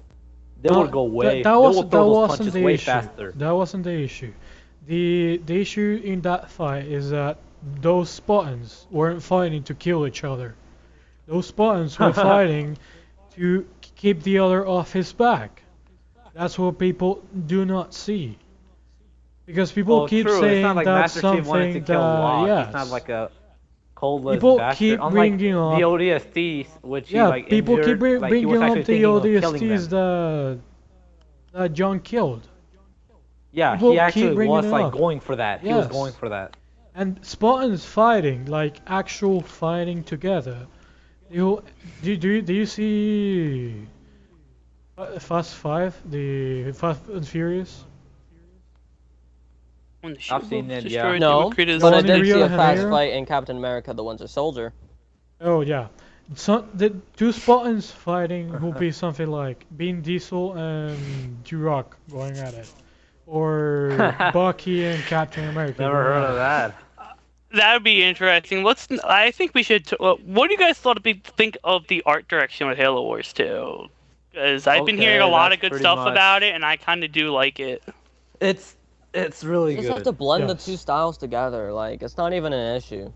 They No, would go way. That they would wasn't throw those wasn't punches the way issue. faster. That wasn't the issue. The issue in that fight is that those Spartans weren't fighting to kill each other. Those Spartans were fighting to keep the other off his back. That's what people do not see. Because people keep true. saying it's not like that's Master Chief wanted to something kill Locke. that, He's not yes. like a coldless People bastard. keep Unlike bringing the up, ODSTs, which he yeah, like people keep injured, like he was bringing actually up the thinking of killing ODSTs them. that John killed. Yeah, people he keep actually bringing was it like up. going for that. He was Yes. going for that. And Spartans fighting, like actual fighting together. Do you see Fast 5, the Fast and Furious? When the I've ship seen was it, destroyed, No, what created but I One in did see Rio a de fast Janeiro? fight in Captain America: The Winter Soldier. Oh yeah. So the two Spartans fighting will be something like Vin Diesel and Durock going at it, or Bucky and Captain America. Never going heard at of it. that. That would be interesting. I think we should. What do you guys think of the art direction with Halo Wars 2? Because I've been hearing a Okay, lot of that's good pretty stuff much- about it, and I kind of do like it. It's really You just good. have to blend Yes. the two styles together. Like, it's not even an issue.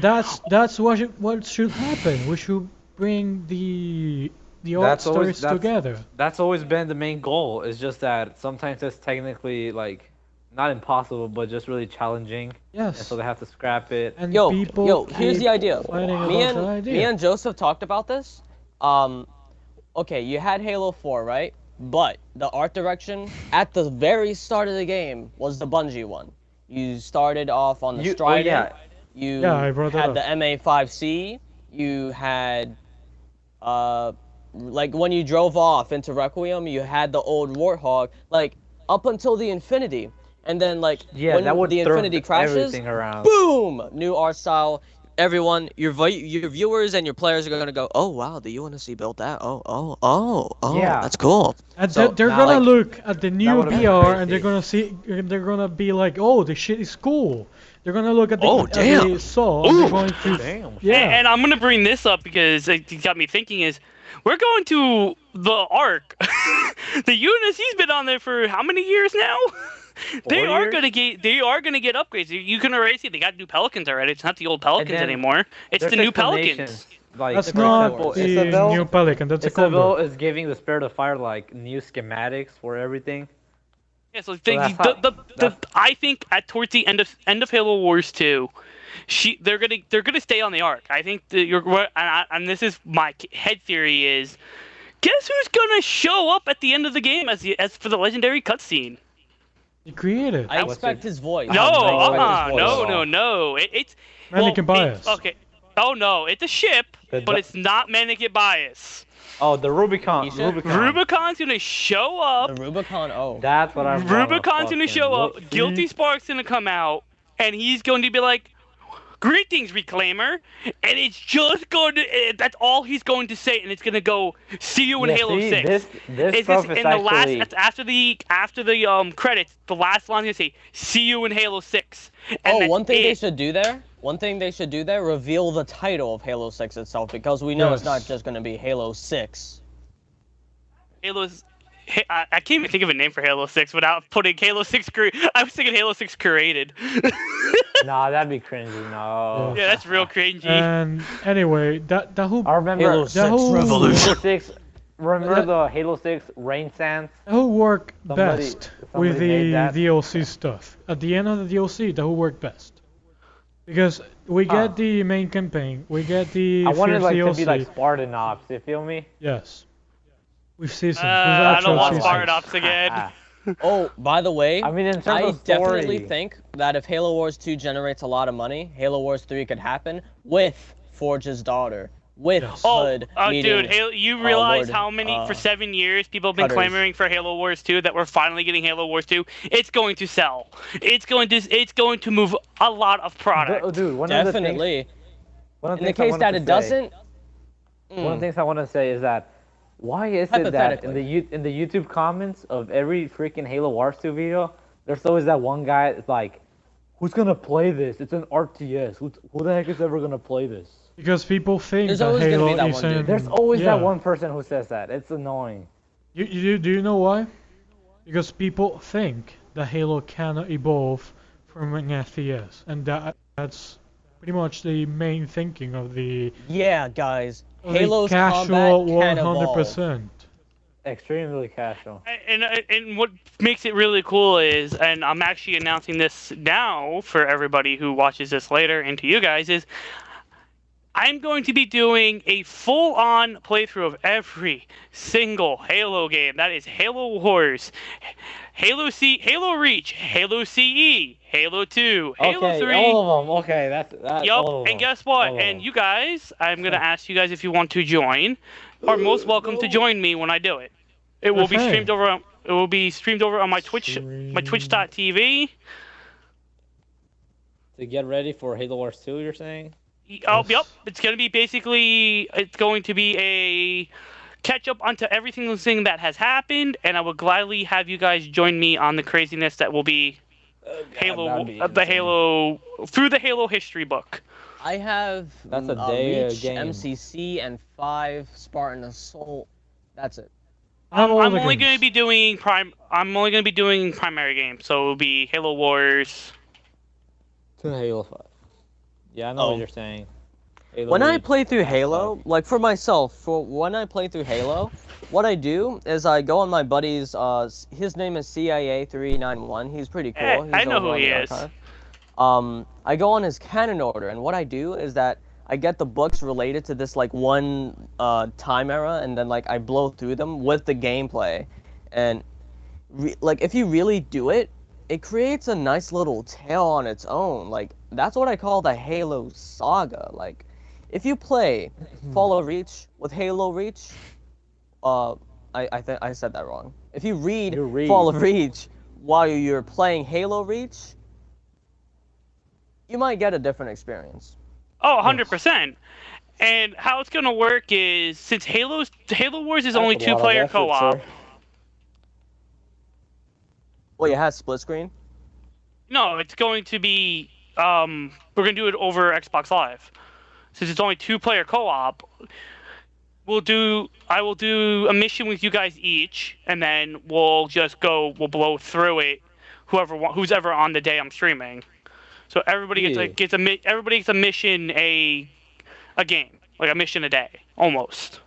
That's what should happen. We should bring the art That's always- stories together. That's always been the main goal. It's just that sometimes it's technically like not impossible, but just really challenging. And Yes. so they have to scrap it. And Yo, people here's the keep idea. fighting Me about the and idea. me and Joseph talked about this. Okay, you had Halo 4, right? But the art direction at the very start of the game was the Bungie one. You started off on the Strident. yeah. You Yeah, I brought that had up. the MA5C. You had, like when you drove off into Requiem, you had the old Warthog. Like up until the Infinity, and then like Yeah, when that would the throw Infinity crashes, everything around. boom, new art style. Everyone, your viewers and your players are gonna go, oh wow, the UNSC built that. Oh, Yeah. that's cool. And So, they're now, gonna like, look at the new would've been VR and crazy. they're gonna be like, oh, the shit is cool. They're gonna look at the Oh, at damn. the saw and they're going to Damn. yeah. And I'm gonna bring this up because it got me thinking. Is we're going to the Ark. The UNSC's been on there for how many years now? They 4 are years? gonna get upgrades. You can already see they got new Pelicans already. It's not the old Pelicans then anymore. It's There's the new explanations, Pelicans. Like, That's for not example, the Isabel, new Pelican. That's a Isabel combo. is giving the Spirit of Fire like new schematics for everything. Yeah, so that's how- I think towards the end of Halo Wars 2, they're gonna stay on the Ark. I think and this is my head theory is, guess who's gonna show up at the end of the game as for the legendary cutscene? You created. I What's expect it? his voice. No, I expect his voice. no. It's Mannequin bias. Okay. Oh no, it's a ship, but it's not Mannequin bias. Oh, the Rubicon. T-shirt? Rubicon's gonna show up. The Rubicon, oh. That's what I want. Rubicon's gonna show up. Guilty Spark's gonna come out, and he's going to be like, "Greetings, Reclaimer," and it's just going to. That's all he's going to say, and it's gonna go. See you in Halo 6. This It's stuff just is in the last. actually. It's after the credits. The last line's gonna say, "See you in Halo 6." And Oh, that's one thing they it. should do there. One thing they should do there. Reveal the title of Halo 6 itself, because we know it's not Yes. just gonna be Halo 6. Halo's. I can't even think of a name for Halo 6 without putting Halo 6. I was thinking Halo 6 created. Nah, that'd be cringy. No. Yeah, that's real cringy. And anyway, that whole I remember Halo 6 whole- Revolution. Halo 6. Remember the Halo 6 Rain Sands? that will work Somebody- best somebody with made the that. DLC stuff. At the end of the DLC, that will work best. Because we Huh. get the main campaign, we get the I wanted Fierce like to DLC. be like Spartan Ops. You feel me? Yes. With seasons. with I actual don't want seasons. Spartan Ops again. Oh, by the way, I mean, in terms I of definitely story. think that if Halo Wars 2 generates a lot of money, Halo Wars 3 could happen with Forge's daughter, with Yes. HUD meeting, Dude, Halo, you realize Lord, how many for 7 years people have been Cutters. clamoring for Halo Wars 2 that we're finally getting Halo Wars 2. It's going to sell. It's going to move a lot of product. Dude, one of the things, Definitely. one of In the the things I case wanted that to it say- doesn't, One of the things I want to say is that why is it that in the YouTube comments of every freaking Halo Wars 2 video, there's always that one guy that's like, "Who's gonna play this? It's an RTS. Who the heck is ever gonna play this?" Because people think There's that always gonna Halo be that one isn't. dude. There's always yeah. that one person who says that. It's annoying. Do you know why? Because people think that Halo cannot evolve from an FPS, and that's pretty much the main thinking of the yeah, guys, of the Halo's casual combat can 100%. evolve. Extremely casual. And what makes it really cool is, and I'm actually announcing this now for everybody who watches this later and to you guys, is I'm going to be doing a full-on playthrough of every single Halo game. That is Halo Wars, Halo Reach, Halo CE, Halo 2, Halo Okay, 3. all of them. Okay, that's Yup, all of and them. guess what? All of And them. you guys, I'm going to ask you guys if you want to join. Are most welcome to join me when I do it. It will be Okay. streamed over. It will be streamed over on my Twitch, my Twitch.tv. To get ready for Halo Wars 2, you're saying? Oh, yep. It's going to be basically. It's going to be a catch up onto everything that has happened, and I would gladly have you guys join me on the craziness that will be Halo, that'd be the insane. Halo through the Halo history book. I have That's a day Reach, game. MCC, and 5 Spartan Assault. That's it. I'm I'm only going to be doing I'm only going to be doing primary games, so it'll be Halo Wars. To Halo 5. Yeah, I know Oh. what you're saying. Halo When I Reach, play through that Halo, stuff. like for myself, when I play through Halo, what I do is I go on my buddy's. His name is CIA391. He's pretty cool. Eh, He's I know over who on he the is. archive. I go on his canon order, and what I do is that I get the books related to this like one time era, and then like I blow through them with the gameplay, and like if you really do it, it creates a nice little tale on its own. Like that's what I call the Halo saga. Like if you play Follow Reach with Halo Reach, I think I said that wrong. If you read You read. Follow Reach while you're playing Halo Reach, you might get a different experience. Oh, 100%. And how it's going to work is since Halo Wars is only That's a lot of two-player effort, co-op. sir. Well, you had split screen. No, it's going to be we're going to do it over Xbox Live. Since it's only two-player co-op, I will do a mission with you guys each, and then we'll blow through it who's ever on the day I'm streaming. So everybody gets a mission a game, like a mission a day almost.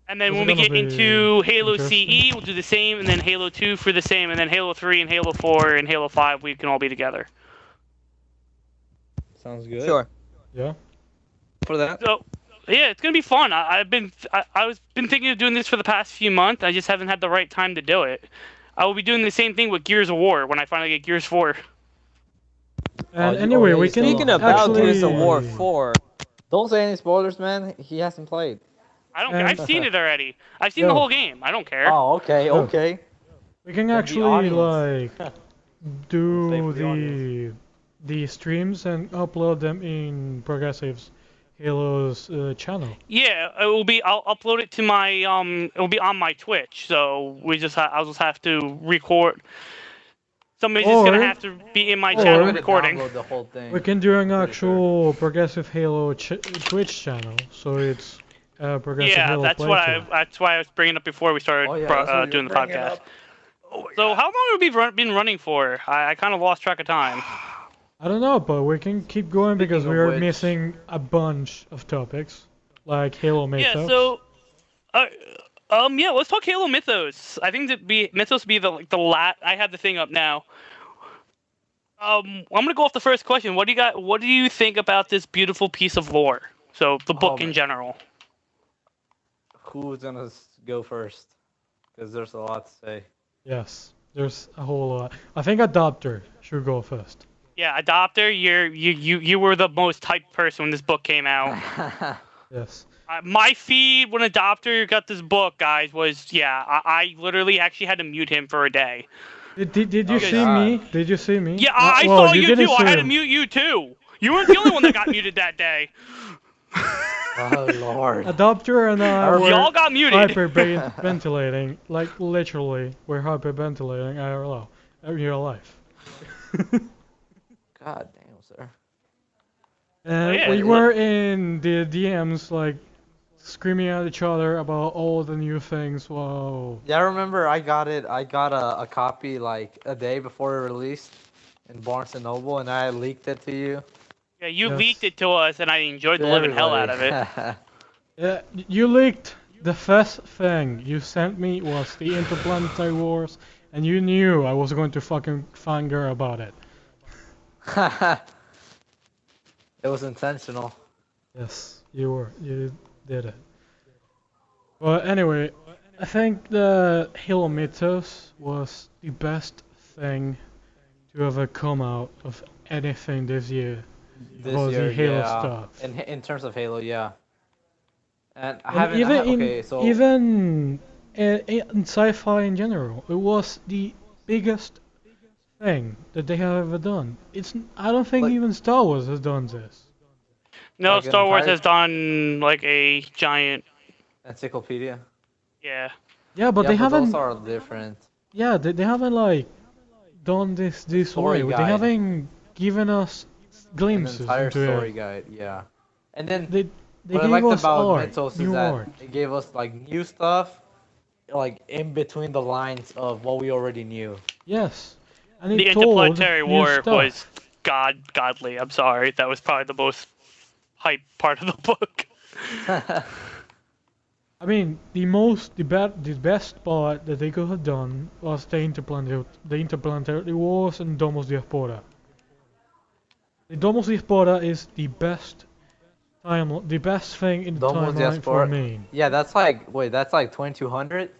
And then This when is we gonna get be into Halo interesting. CE, we'll do the same, and then Halo 2 for the same, and then Halo 3 and Halo 4 and Halo 5 we can all be together. Sounds good. Sure. Yeah. For that. So yeah, it's gonna be fun. I've been thinking of doing this for the past few months. I just haven't had the right time to do it. I will be doing the same thing with Gears of War when I finally get Gears 4. And you anyway, we already can Speaking still about actually... Gears of War 4, Don't say any spoilers, man. He hasn't played. I don't care. I've seen it already. I've seen Yo. the whole game. I don't care. Oh, okay, Oh. okay. We can the actually audience. like Say do for the audience. the streams and upload them in Progressive's Halo's channel. Yeah, I'll upload it to my it will be on my Twitch. So I'll just have to record. Somebody's just gonna Or- have to be in my or- channel I'm gonna recording. Download the whole thing. We can do an Pretty actual Progressive Halo Twitch channel, so it's Progressive Yeah, Halo that's playthrough. that's why I was bringing it up before we started Oh, yeah, that's what doing you're the bringing podcast. up. Oh, So how long have we been running for? I kind of lost track of time. I don't know, but we can keep going because Speaking we of are which- missing a bunch of topics, like Halo Mythos. Yeah, so yeah, let's talk Halo Mythos. I think Mythos would be the I have the thing up now. I'm gonna go off the first question. What do you think about this beautiful piece of lore? So the book in man. general. Who's gonna go first? Because there's a lot to say. Yes, there's a whole lot. I think Adopter should go first. Yeah, Adopter, you were the most hyped person when this book came out. Yes. My feed when Adopter got this book, guys, was I literally actually had to mute him for a day. Did you Oh, see God. me? Did you see me? Yeah, I well, saw you didn't too. I see had to him. mute you too. You weren't the only one that got muted that day. Oh lord. Adopter and I were Y'all got muted. hyperventilating, like literally, we're hyperventilating in real life. God damn, sir. And yeah, we look- were in the DMs, like screaming at each other about all the new things. Whoa. Yeah, I remember I got a copy like a day before it released in Barnes and Noble, and I leaked it to you. Yeah, you Yes. leaked it to us, and I enjoyed the living hell out of it. Yeah, you leaked the first thing you sent me was the Interplanetary Wars, and you knew I was going to fucking fangirl about it. It was intentional. Yes, you did it. But anyway, I think the Halo Mythos was the best thing to ever come out of anything this year. This About year, the Halo yeah. stuff. In terms of Halo, yeah. And I And haven't. Okay, so even in sci-fi in general, it was the biggest thing that they have ever done. I don't think Like- even Star Wars has done this. No, Like an Star Wars entire- has done like a giant. encyclopedia. Yeah. Yeah, but yeah, they but haven't. those are different. Yeah, they haven't like done this Story way. They guide. haven't given us An glimpses entire into story it. guide, yeah. And then They what I gave liked us about art, Mythos is new that art. it gave us like new stuff, like in between the lines of what we already knew. Yes, and The it told Interplanetary new War stuff. was godly. I'm sorry. That was probably the most hype part of the book. I mean, the best part that they could have done was the Interplanetary Wars and Domus Diaspora. The Domus Diaspora is the best the best thing in the Domus timeline for Diaspora. me. Yeah, that's like that's like 2200,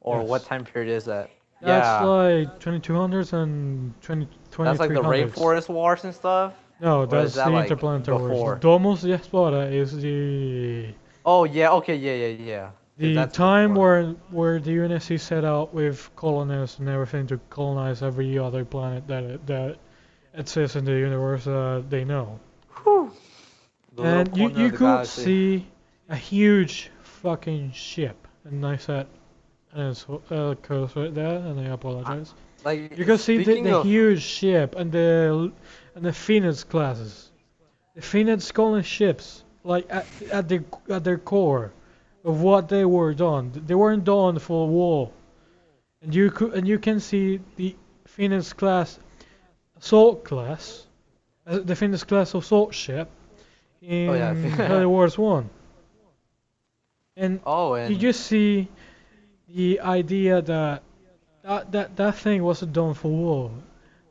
or Yes. what time period is that? That's yeah, like 2200s and 2300s. that's like the Rainforest Wars and stuff. No, is that's that, the like, Interplanetary Wars. before? Domus Diaspora is the Oh yeah, okay, yeah. the That's time before. where the UNSC set out with colonists and everything to colonize every other planet that exists in the universe they know. The little And you corner of the could galaxy. see a huge fucking ship, and I said, and it's curse right there, and I apologize. Like You can see speaking the of, huge ship and the Phoenix classes, the Phoenix colony ships, like at their core, of what they were done. They weren't done for war, and you can see the Phoenix class assault class, the Phoenix class assault ship in Oh, yeah. Halo Wars 1, and Oh, and you just see the idea that thing wasn't done for war.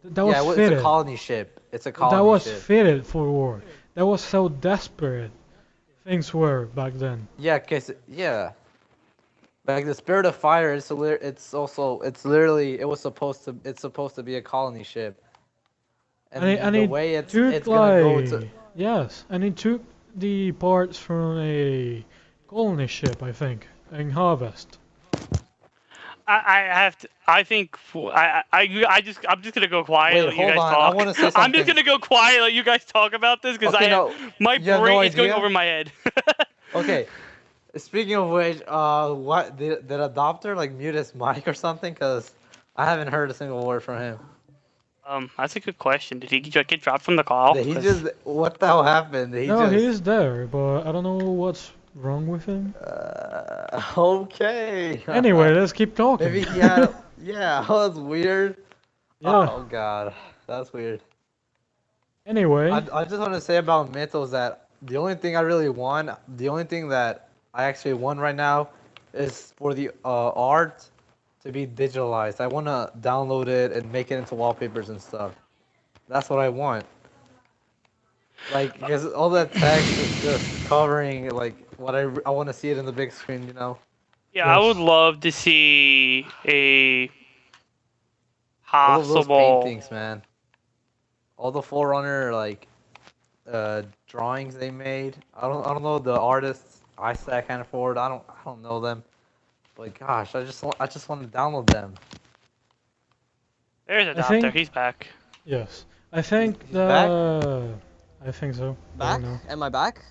That was yeah, it's fitted. a colony ship. It's a colony That was ship. fitted for war. That was so desperate things were back then. Yeah, yeah. Like the Spirit of Fire, it's literally it's supposed to be a colony ship. And And the it way it's took gonna go like to yes, and it took the parts from a colony ship, I think, in Harvest. I have to. I think. I'm just gonna go quiet. Wait, let you hold guys on, I talk. wanna say I'm something. just gonna go quiet. Let you guys talk about this because Okay, no, my you have no brain is going idea? over my head. Okay. Speaking of which, what did Adopter like mute his mic or something? Cause I haven't heard a single word from him. That's a good question. Did he get dropped from the call? Did he just what the hell happened? Did he No, just he is there, but I don't know what's wrong with him. okay. Anyway, let's keep talking. Maybe he had. Yeah, that's weird. Yeah. Oh god, that's weird. Anyway, I just want to say about Mythos that the only thing that I actually want right now is for the art to be digitalized. I want to download it and make it into wallpapers and stuff. That's what I want. Like, because all that text is just covering like what I want to see it in the big screen, you know. Yeah, I would Yes. love to see a All of those possible. paintings, man. All the Forerunner like drawings they made. I don't know the artists. I can't afford. I don't know them. But gosh, I just want to download them. There's a I doctor. think- He's back. yes, I think He's back? I think so. I Back? don't know. Am I back?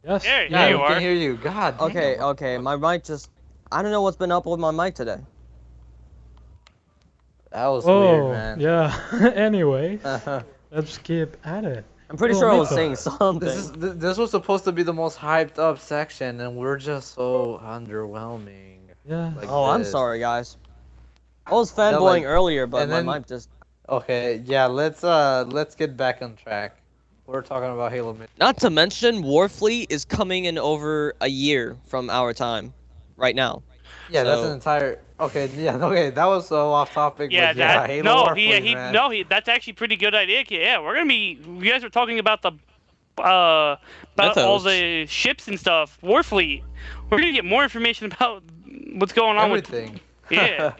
Yes. There Yeah, you we are. can hear you. God. Okay, damn. okay. My mic just. I don't know what's been up with my mic today. That was Oh, weird, man. yeah. Anyway, let's keep at it. I'm pretty Oh, sure I was Mythos. saying something. This was supposed to be the most hyped up section, and we're just so underwhelming. Yeah. Like Oh, I'm this. sorry, guys. I was fanboying like- earlier, but and my then- mic just. Okay, yeah. Let's get back on track. We're talking about Halo. Not to mention, Warfleet is coming in over a year from our time. right now. Yeah, that's an So- entire. Okay, yeah, okay, that was so off topic. Yeah, but yeah, that Halo no, Warfleet, man. that's actually a pretty good idea. Yeah, we're gonna be. You guys were talking about the about all Mythos. the ships and stuff. Warfleet. We're gonna get more information about what's going on Everything. with. Yeah.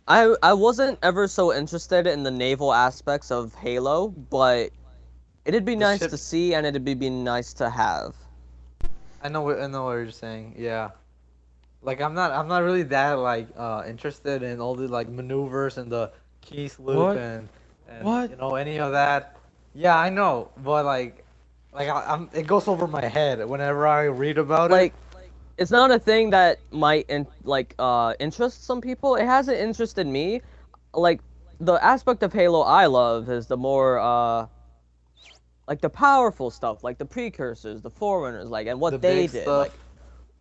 I wasn't ever so interested in the naval aspects of Halo, but it'd be nice ship- to see and it'd be nice to have. I know what you're saying. Yeah. Like I'm not really that like interested in all the like maneuvers and the keys loop What? and What? you know any of that. Yeah, I know, but I'm it goes over my head whenever I read about Like, it's not a thing that might interest some people. It hasn't interested me. Like, the aspect of Halo I love is the more like the powerful stuff, like the precursors, the forerunners, like and what the they big did. stuff, Like,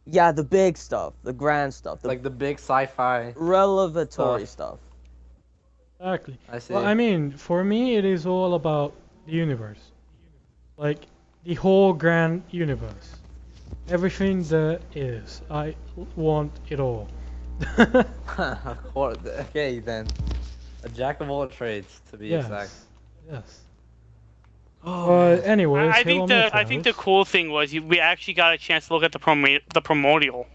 yeah, the big stuff, the grand stuff, the like the big sci-fi. revelatory stuff. Exactly. I see. Well, I mean, for me, it is all about the universe. Like, the whole grand universe. Everything that is. I want it all. Of course. Okay, then. A jack of all trades, to be exact. Yes. But anyways, I think Halo I think the Mythos. cool thing was we actually got a chance to look at the primordial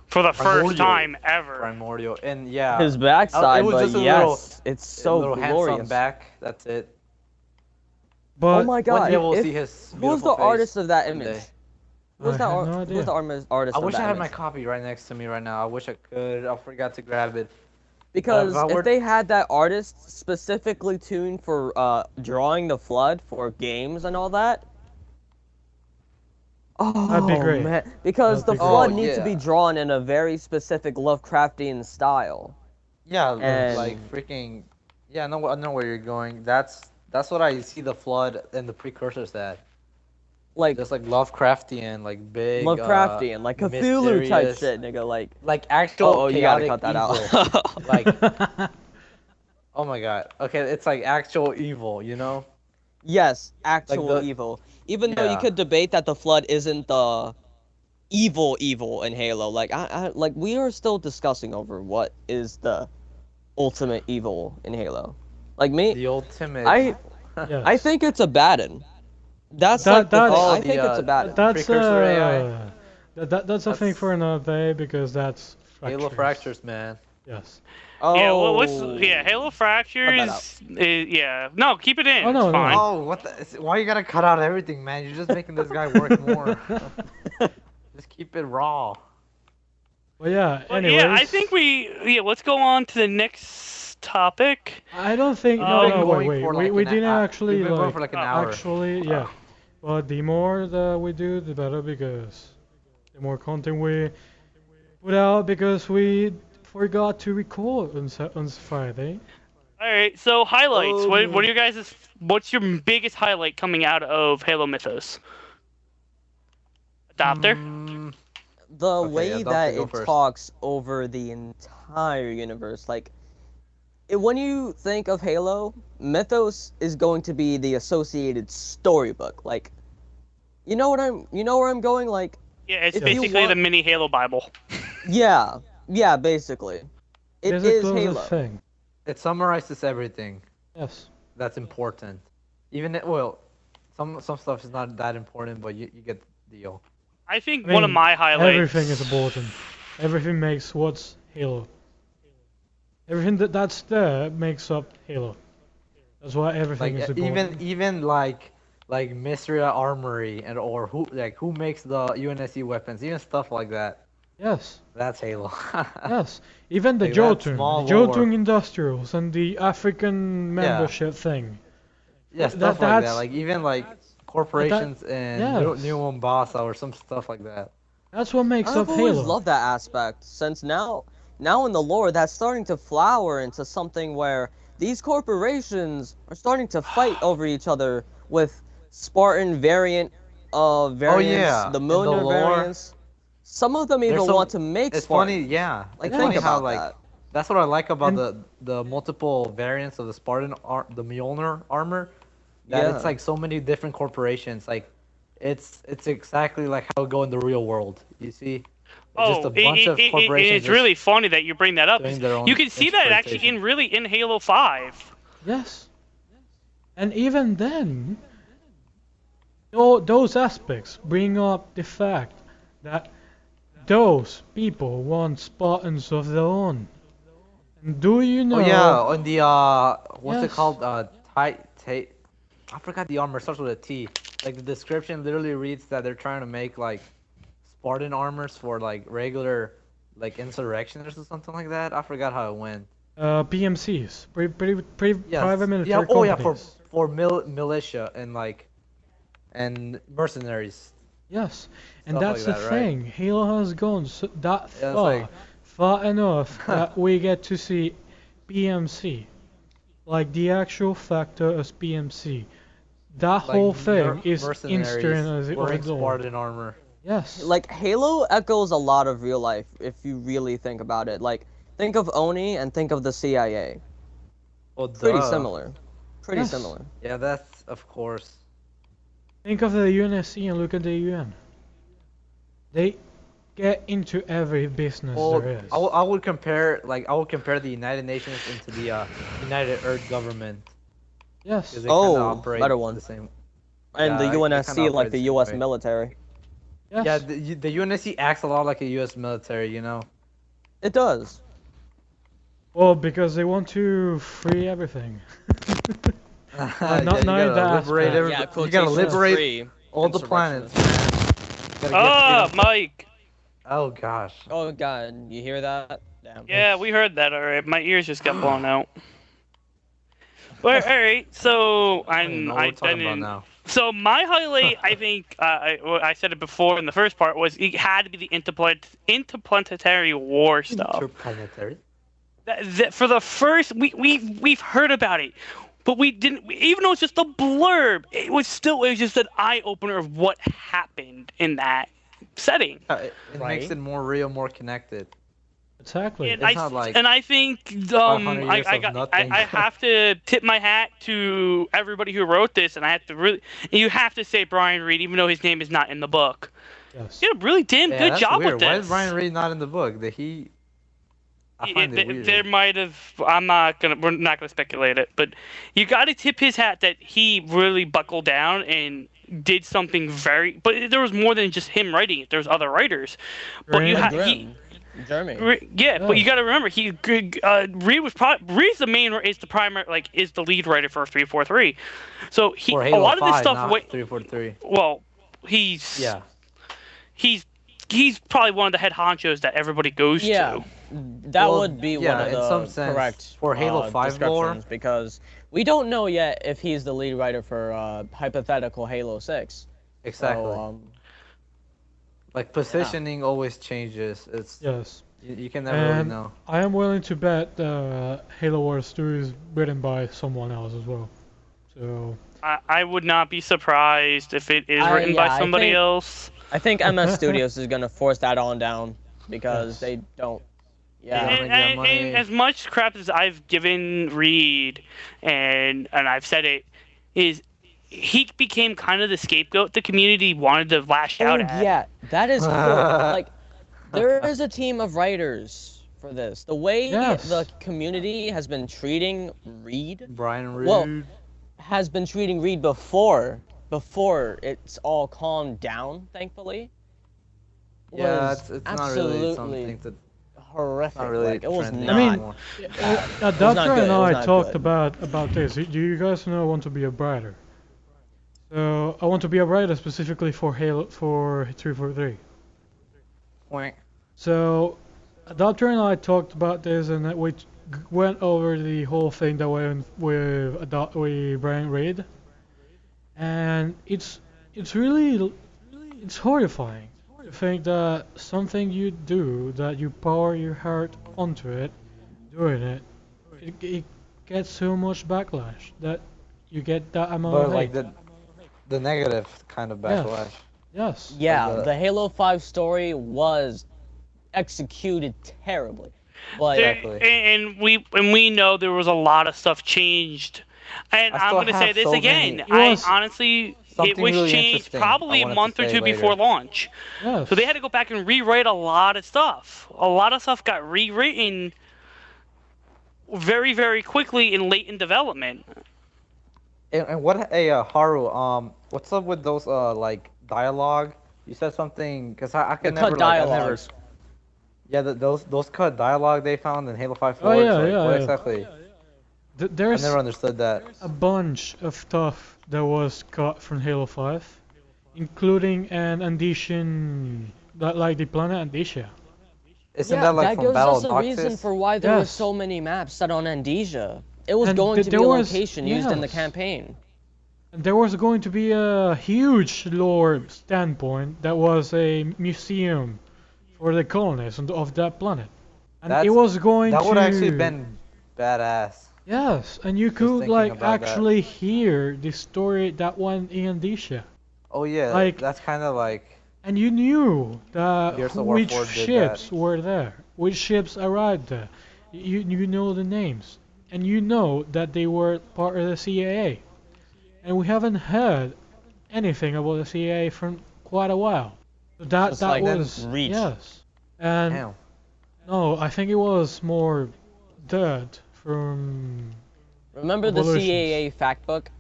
for the first Primordial. time ever. Primordial, and yeah. His backside, it was but just a yes, little- it's a so little handsome glorious. back. That's it. But Oh my One god! day we'll if- see his who was the beautiful face artist of that one day. image? Who was I that have ar- no who idea. was the artist I of wish that I had my image? copy right next to me right now. I wish I could. I forgot to grab it. Because if I were- if they had that artist specifically tuned for drawing the flood for games and all that, oh That'd be great. man! Because That'd the be flood great. needs to be Yeah. drawn in a very specific Lovecraftian style. Yeah, And- like freaking. Yeah, I know where you're going. That's what I see the flood and the precursors at. Like Just like Lovecraftian, like big. Lovecraftian, like Cthulhu type mysterious- shit, nigga. Like, Like actual. oh, you gotta chaotic cut that evil. out. Like, oh my god. Okay, it's like actual evil, you know? Yes, actual the- evil. Even though you Yeah. could debate that the flood isn't the evil in Halo, like like we are still discussing over what is the ultimate evil in Halo. Like me, The ultimate. I Yes. I think it's a Baden. That's That- like the that's- thing. Oh, I think the, it's a Baden. That's Precursor AI. that's a thing That's- for another day because that's Halo fractures, man. Yes. Oh, Yeah, well, Halo out. Fractures. Yeah, no, keep it in. Oh, no, it's no. fine. Oh, what the? Why you gotta cut out everything, man? You're just making this guy work more. Just keep it raw. Well, yeah. But Anyways, yeah, I think let's go on to the next topic. I don't think. We've No, been no, going wait. for We like we an didn't hour. actually We've been going like. for like an hour. Actually, yeah. But the more that we do, the better because the more content we put out because we forgot to record on Friday. All right, so highlights. What are your guys'? What's your biggest highlight coming out of Halo Mythos? Adopter. The Okay, way Adopter, that go it first. talks over the entire universe, like when you think of Halo, Mythos is going to be the associated storybook. Like, you know where I'm going? Like, Yeah, it's if you basically want- the mini Halo Bible. yeah, basically, it It's is the closest Halo. thing. It summarizes everything Yes. that's important. Even well, some stuff is not that important, but you get the deal. I think I one of mean, my highlights. Everything is important. Everything makes what's Halo. Everything that's there makes up Halo. That's why everything Like is important. even like Mysteria Armory and or who makes the UNSC weapons, even stuff like that. Yes. That's Halo. Yes. Even the Like that Jotun, small the Jotun lore. Industrials and the African membership thing. Yeah, stuff like that. that's- Like even like corporations in yes. New Mombasa or some stuff like that. That's what makes up I've always Halo. loved that aspect since now in the lore that's starting to flower into something where these corporations are starting to fight over each other with Spartan variants, yeah, the in the Milner lore. variants. Some of them even There's some- want to make It's Spartan. funny, yeah. Like, It's think funny how about like that. that's what I like about And- the multiple variants of the Spartan the Mjolnir armor. That Yeah. it's like so many different corporations. Like it's exactly like how it go in the real world. You see? Just a bunch of corporations it's really funny that you bring that up. doing their own You can see that actually interpretation. in Halo 5. Yes. And even then, those aspects bring up the fact that those people want Spartans of their own. And do you know? Oh yeah, on the what's it Yes. called? I forgot the armor. It starts with a T. Like the description literally reads that they're trying to make like Spartan armors for like regular like insurrectioners or something like that. I forgot how it went. PMCs, Yes. private military Yeah. Oh yeah, companies. for militia and like and mercenaries. Yes, and Stuff that's like the that, right? thing. Halo has gone that Yeah, it's far, like- far enough that we get to see PMC, like the actual factor as PMC. That Like whole thing is mercenaries instantly as wearing its own. Spartan armor. Yes. Like Halo echoes a lot of real life if you really think about it. Like think of Oni and think of the CIA. Oh, Pretty duh. similar. Pretty Yes. similar. Yeah, that's of course. Think of the UNSC and look at the UN. They get into every business Well, there is. I would compare the United Nations into the United Earth government. Yes. 'Cause they Oh, kinda operate better one. the same. And Yeah, the they kinda UNSC like operate the the US same way. military. Yes. Yeah, the UNSC acts a lot like a U.S. military, you know. It does. Well, because they want to free everything. Yeah, not you gotta that liberate aspect. every- you gotta liberate all the planets, man. You gotta Ah, get freedom. Mike. Oh gosh. Oh god, you hear that? Damn. Yeah, we heard that. All right, my ears just got blown out. But all right, so I don't even know what we're talking about now. So my highlight, I think, I said it before in the first part, was it had to be the interplanetary war stuff. Interplanetary. That for the first, we've heard about it, but we didn't. Even though it's just a blurb, it was just an eye opener of what happened in that setting. It Right. makes it more real, more connected. Exactly. And It's not like I think 500 years I of nothing. I have to tip my hat to everybody who wrote this, and I have to really, and you have to say Brian Reed, even though his name is not in the book. Yes. He did a really damn Yeah, good that's job weird. with this. Why is Brian Reed not in the book? Did he? I find it weird. There might have. We're not gonna speculate it, but you got to tip his hat that he really buckled down and did something very. But there was more than just him writing it. There was other writers. But you Grant. he. Jeremy. Yeah, but you got to remember Reed was Reed's the primary is the lead writer for 343. So he For a Halo lot of this 5, stuff. not 343. Well, he's Yeah. he's probably one of the head honchos that everybody goes Yeah. to. That Well, would be yeah, one of in the some sense, correct for Halo 5 lore. descriptions, because we don't know yet if he's the lead writer for hypothetical Halo 6. Exactly. So, Like positioning always changes. It's Yes. you can never really And know. I am willing to bet Halo Wars 2 is written by someone else as well. So, I would not be surprised if it is I- written yeah, by I somebody think- else. I think MS Studios is gonna force that on down because Yes. they don't. Yeah. Yeah. make that money. And as much crap as I've given Reed, and I've said it, is he became kind of the scapegoat the community wanted to lash Oh out at. yeah, that is cool. Like, there is a team of writers for this. The way Yes. the community has been treating Reed Brian Reed. Well, has been treating Reed before it's all calmed down, thankfully. yeah, was it's not really absolutely something to. horrific. Not really Like, it was trending not. anymore. Doctor not good, and it was I not talked good. about this. Do you guys know I want to be a writer? So I want to be a writer specifically for Halo for 343. Point. So Doctor and I talked about this, and we went over the whole thing that went with Brian Reed, and it's really it's horrifying to think that something you do, that you pour your heart onto it, doing it, it gets so much backlash that you get that amount But of like hate. the negative kind of Yes. backlash. Yes. Yeah, Like the Halo 5 story was executed terribly. But There- Exactly. and we know there was a lot of stuff changed. And I I'm still gonna say have this so again. many- I Yes. honestly it was really changed interesting probably I a wanted to month or say two later. before launch. Yes. So they had to go back and rewrite a lot of stuff. A lot of stuff got rewritten very, very quickly and late in development. And what, hey, Haru, what's up with those, like, dialogue? You said something, because I The can cut never, like, I've never... dialogues. Yeah, those cut dialogue they found in Halo 5 Oh, Forge, yeah, like, yeah, what yeah. exactly? I There's never understood that. a bunch of stuff that was cut from Halo 5, including an addition, like the planet Andesia. Isn't Yeah, that, like, that from gives Battle us of a reason Noxus? for why there were Yes. so many maps set on Andesia. It was And going to be there a was- location used in the yes. campaign. And there was going to be a huge lore standpoint that was a museum for the colonists of that planet. And it was going That to... would actually been badass. Yes, and you could thinking like about that. actually hear the story that went in Andesia. Oh yeah, Like- that's kind of like... And you knew that Gears of War which 4 did ships that. were there, which ships arrived there. You know the names, and you know that they were part of the CAA. And we haven't heard anything about the CAA for quite a while. So that Just that like was Reach. yes. And Damn. no, I think it was more Dirt from Remember the Evolutions. CAA fact book?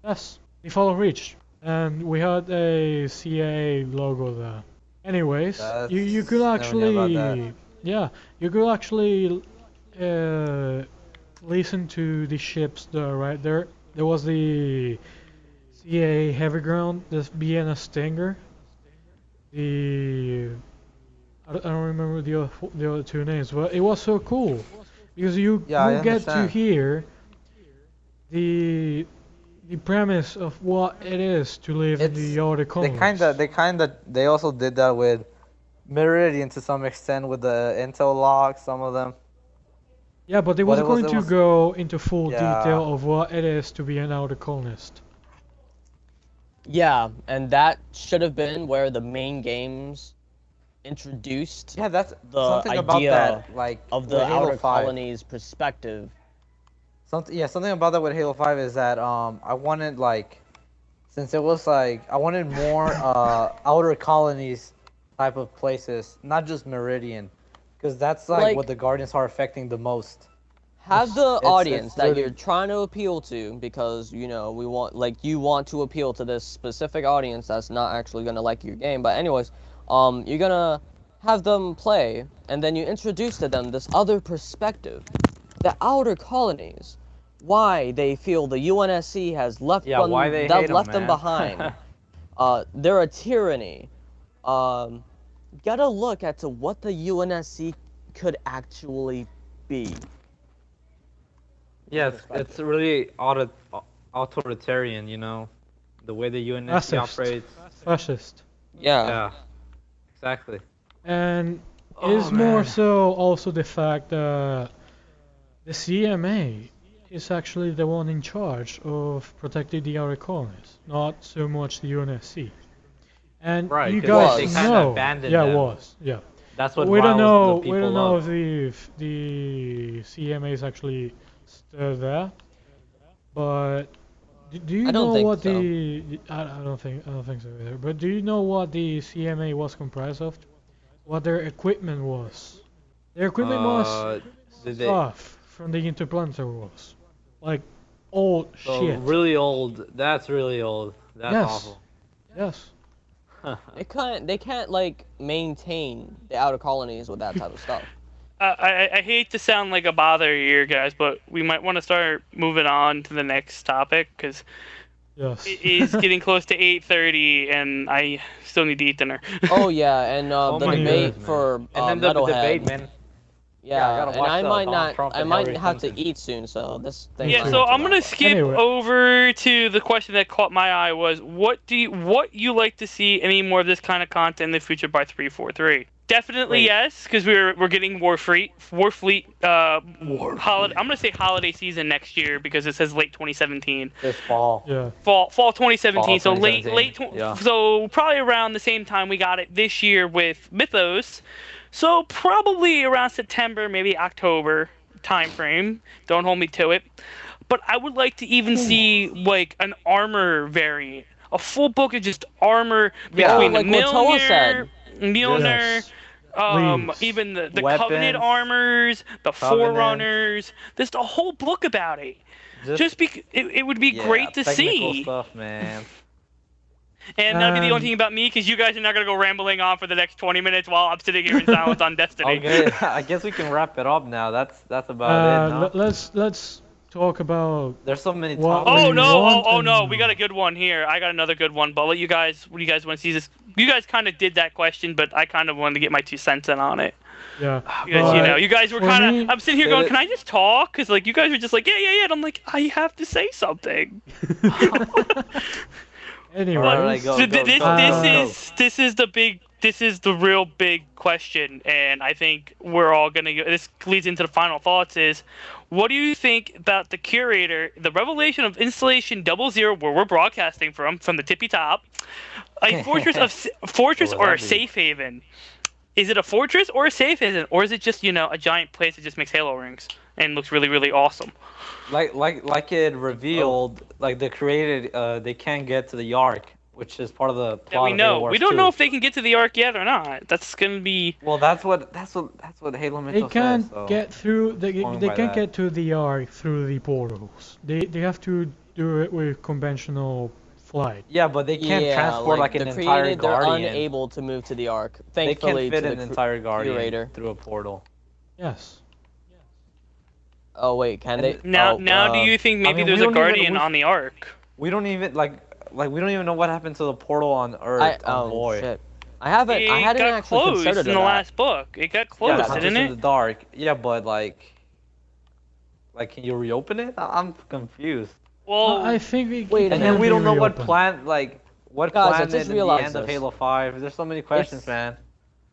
yes, the Follow Reach. And we had a CAA logo there. Anyways, you could That's- never knew about actually, that. yeah, you could actually listen to the ships there, right there. There was the CAA Heavy Ground, the Vienna Stinger, I don't remember the other two names, but it was so cool because you Yeah, I get to understand. hear the premise of what it is to live in the outer colonies. They also did that with Meridian to some extent with the intel logs, some of them. Yeah, but it But was it was- going it to was- go into full Yeah. detail of what it is to be an outer colonist. Yeah, and that should have been where the main games introduced Yeah, that's the something about idea that, like of the with Halo outer 5. colony's perspective. Something about that with Halo 5 is that I wanted like, since it was like I wanted more outer colonies type of places, not just Meridian, because that's like what the Guardians are affecting the most. Have the It's audience that really- you're trying to appeal to, because you know you want to appeal to this specific audience that's not actually gonna like your game. But anyways, you're gonna have them play, and then you introduce to them this other perspective, the outer colonies, why they feel the UNSC has left Yeah, why they hate 'em, left them man. behind. They're a tyranny. Gotta look at to what the UNSC could actually be. Yeah, it's really authoritarian, you know, the way the UNSC Fascist. operates. Fascist. Yeah, exactly. And it Oh, is more man. so also the fact that the CMA is actually the one in charge of protecting the outer colonies, not so much the UNSC. And Right, you 'cause guys they kinda know, abandoned yeah, them. it was, yeah. That's what We don't riles know. the We don't people know up. if the CMA is actually still there, but do you I don't know think what so. I don't think so either. But do you know what the CMA was comprised of? What their equipment was? Their equipment was Did they, stuff from the Interplanetary Wars, like old so shit. really old. That's really old. That's Yes. awful. Yes. They can't like maintain the outer colonies with that type of stuff. I hate to sound like a bother here, guys, but we might want to start moving on to the next topic because Yes. it is getting close to 8:30 and I still need to eat dinner. Oh yeah, and the Oh my debate goodness, for man. And then the Metalhead. debate, man. Yeah, I Yeah, gotta and watch I the might Donald not. Trump I and might Hillary have to Clinton. eat soon, so this thing. Yeah, might so have I'm gonna wrap up. skip Anyway. over to the question that caught my eye was what you like to see any more of this kind of content in the future by 343? Definitely Wait. yes, because we're getting Warfleet holiday. I'm gonna say holiday season next year because it says late 2017. This fall. Yeah. Fall 2017. Fall So late 2017, yeah. so probably around the same time we got it this year with Mythos. So probably around September, maybe October time frame. Don't hold me to it. But I would like to even see like an armor variant, a full book of just armor Yeah. between like the what Toa said. Mjolnir, Yes. Please. even the Weapons, Covenant armors, the Covenant. Forerunners. There's a whole book about it. Just because it would be yeah, great to technical see. stuff, man. And that'd be the only And- thing about me, because you guys are not gonna go rambling on for the next 20 minutes while I'm sitting here in silence on Destiny. Okay, I guess we can wrap it up now. That's about it. No? Let's talk about. There's so many What topics. Oh we no! want Oh no! and- We got a good one here. I got another good one. But what do you guys want to see this? You guys kind of did that question, but I kind of wanted to get my 2 cents in on it. Yeah. You guys, you guys were for kind me- of. I'm sitting here Did going, it- "Can I just talk?" Because like you guys were just like, "Yeah." And I'm like, I have to say something. Anyways, Alright, go, So go, this go, go, go. this is the real big question, and I think we're all gonna. This leads into the final thoughts. Is what do you think about the curator, the revelation of Installation 00, where we're broadcasting from the tippy top, a fortress or a safe haven? Is it a fortress or a safe haven, or is it just a giant place that just makes Halo rings and looks really really awesome? Like it revealed, like they created, they can't get to the Ark, which is part of the plot That we of know. Halo Wars We don't 2. know if they can get to the Ark yet or not. That's gonna be. Well, that's what Halo they Mythos can't says. So. get through. They Going they by can't that. get to the Ark through the portals. They have to do it with conventional flight. Yeah, but they can't Yeah, transport like an the entire created, they're Guardian. unable to move to the Ark. They Thankfully, can fit to an the entire Guardian curator. through a portal. Yes. Oh wait, can they? Now, oh, do you think maybe mean, there's we a don't even- Guardian we- on the Ark? We don't even like we don't even know what happened to the portal on Earth. on oh Void. shit. I hadn't It actually got closed considered in the that. last book. It got Yeah, closed, it's didn't in it? the dark. Yeah, but like, can you reopen it? I'm confused. Well, I think we. Wait, it And can then we be don't know what reopened. plan, what Guys, I planet just in the realized end of this. Halo 5. There's so many questions, It's- man.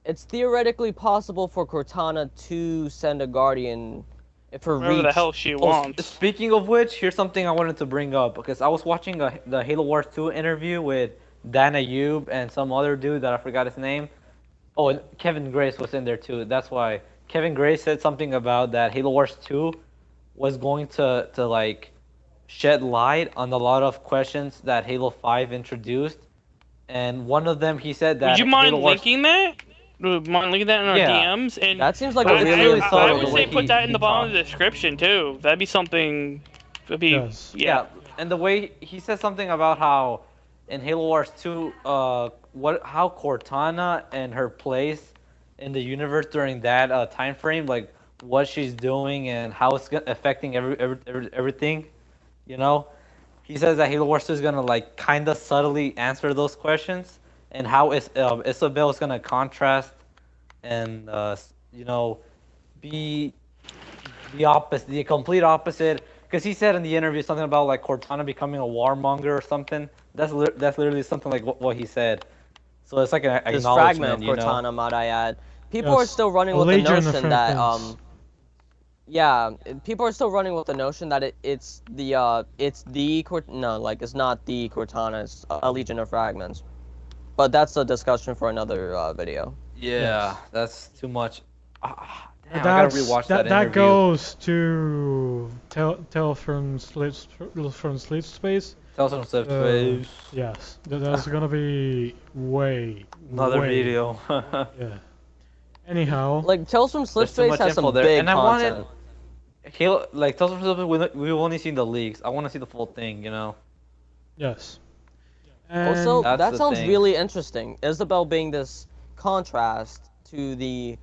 It's theoretically possible for Cortana to send a Guardian if her whatever reach. the hell she Oh, wants. speaking of which, here's something I wanted to bring up because I was watching the Halo Wars 2 interview with Dan Ayub and some other dude that I forgot his name. Oh, and Kevin Grace was in there too. That's why Kevin Grace said something about that Halo Wars 2 was going to like shed light on a lot of questions that Halo 5 introduced. And one of them, he said that Would you mind Halo Wars... linking that? Would you mind linking that in our Yeah. DMs? And That seems like I, a really really I thorough would the say way put he- that in he the bottom of the talked. description too. That'd be something. That'd be Yes. yeah. And the way he said something about how in Halo Wars 2, how Cortana and her place in the universe during that time frame, like what she's doing and how it's affecting everything, you know. He says that Halo Wars 2 is gonna like kind of subtly answer those questions, and how Isabel is gonna contrast and be the opposite, the complete opposite. Because he said in the interview something about like Cortana becoming a warmonger or something. That's literally something like what he said. So it's like an This acknowledgement, fragment of you know. Cortana, might I add. People are Yes, still running a with the legion of notion that fragments. yeah, people are still running with the notion that it's not the Cortana, it's a Legion of Fragments. But that's a discussion for another video. Yeah, Yes. that's too much. Damn, I gotta rewatch that that interview. goes to tell from Sleep Space. Tell some stuff, Uh, please. Yes, that's gonna be Another way- video. Yeah. Anyhow, Like Tales from Slip There's too Space much has info some there, big and I content. wanted Halo, like Tales from Slip. We've only seen the leaks. I want to see the full thing, you know. yes. Also, That's that the sounds thing. really interesting. Isabel being this contrast to the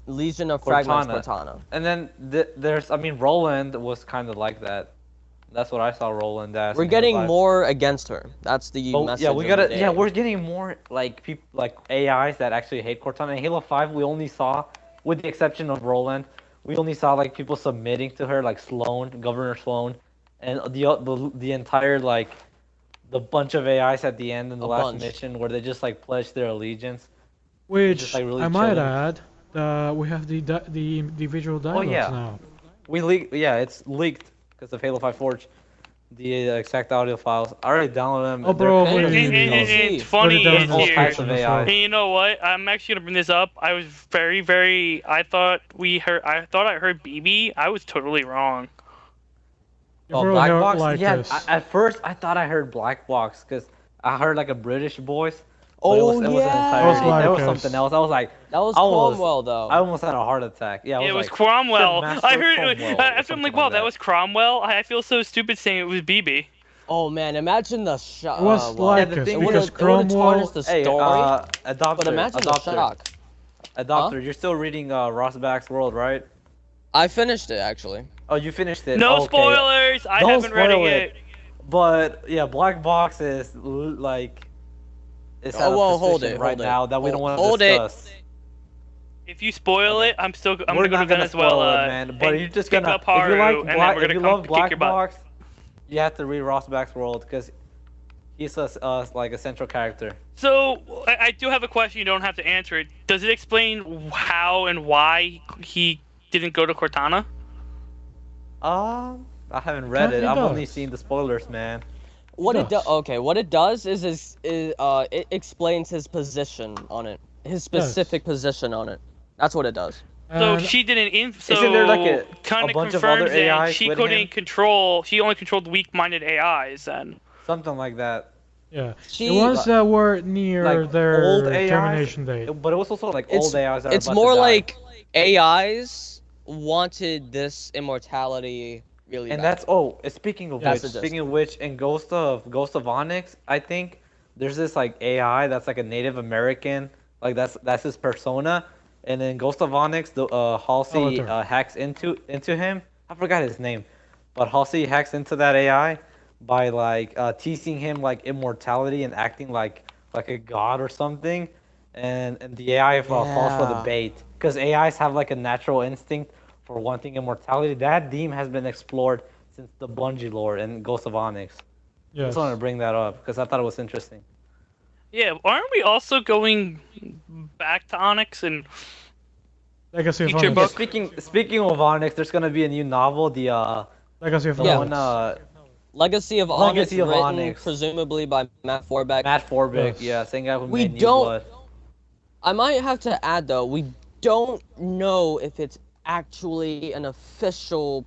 Legion of Fragments Cortana. And then Roland was kind of like that. That's what I saw Roland as. We're in Halo getting 5. more against her. That's the But, message. yeah, of the day. we're getting more like people like AIs that actually hate Cortana. In Halo 5, we only saw, with the exception of Roland, we only saw like people submitting to her, like Sloan, Governor Sloan, and the entire like the bunch of AIs at the end in the A last bunch. mission where they just like pledge their allegiance. Which just, like, really I might chilling. add, we have the individual dialogues yeah. now. We leaked, yeah, it's leaked because of Halo 5 Forge. The exact audio files. I already downloaded them. Oh, bro, They're what And- do And, you and- and, mean? and it's Put funny it down is in the all here. types of description as AI. well. And you know what? I'm actually gonna bring this up. I was very. I thought I heard BB. I was totally wrong. You Oh, really Black don't Box? like Yeah, this. at first I thought I heard Black Box because I heard like a British voice. But Oh, it wasn't yeah. entirely. It was Lycus. something else. I was like, That was I was- Cromwell, though. I almost had a heart attack. Yeah, I Yeah, was it was like, Cromwell. Master I heard. Cromwell or After I'm something like, wow, like that that. was Cromwell. I feel so stupid saying it was BB. Oh man, imagine the shock. It was Lycus thing it because would've tarnished Cromwell. the hey, story, adopter, but imagine the adopter, shock. adopter. You're still reading Rossback's World, right? I finished it actually. Oh, you finished it. No okay. spoilers. I Don't haven't read spoil it. But yeah, Black Box is like it's at Oh, well, a hold position it, right hold it. now that we don't want to Hold it. discuss. If you spoil it, I'm We're gonna go to not gonna Venezuela. spoil it, man. But and you're just pick gonna up if you Haru, like and then Black, we're if gonna you come love kick Black your butt. Box, you have to read Rossback's World because he's like a central character. So I do have a question. You don't have to answer it. Does it explain how and why he didn't go to Cortana? I haven't read it. Kinda I've only does. seen the spoilers, man. What it Yes. does? Okay, what it does is it explains his position on it, his specific position on it. That's what it does. So And she didn't. So Isn't there like a kind of bunch of confirms other that AIs she with couldn't him? control. She only controlled weak-minded AIs. Then. Something like that. yeah, She- the ones that were near Like their old AIs, termination date. But it was also like It's- old AIs that are It's about more to die. like AIs wanted this immortality really And bad. that's speaking of That's which, the gist. speaking of which, in Ghost of Onyx, I think there's this like AI that's like a Native American, like that's his persona, and then Ghost of Onyx, the Halsey Avatar. hacks into him. I forgot his name, but Halsey hacks into that AI by like teasing him like immortality and acting like a god or something, and the AI falls for the Yeah. bait because AIs have like a natural instinct for wanting immortality. That theme has been explored since the Bungie lore and Ghost of Onyx. Yes. Just wanted to bring that up because I thought it was interesting. Yeah, aren't we also going back to Onyx and Legacy of Future Onyx. book. Speaking of Onyx, there's gonna be a new novel, the Legacy of Yeah. Onyx. one Legacy of Onyx, Legacy of written Onyx. presumably by Matt Forbeck. Matt Forbeck, Yes. yeah, same guy who We made New don't- Blood. I might have to add though, we don't know if it's actually an official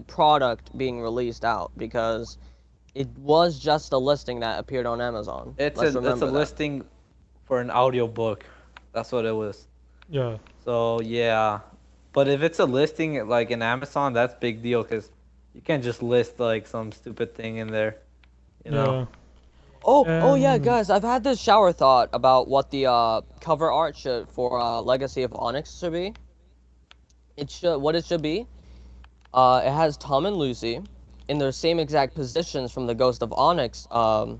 product being released out because it was just a listing that appeared on Amazon. It's Let's a remember that. listing for an audiobook. That's what it was. Yeah. So yeah, but if it's a listing like in Amazon, that's big deal because you can't just list like some stupid thing in there. You know. Yeah. Oh yeah, Um, guys, I've had this shower thought about what the cover art for Legacy of Onyx should be. What it should be. It has Tom and Lucy in their same exact positions from the Ghost of Onyx. Well,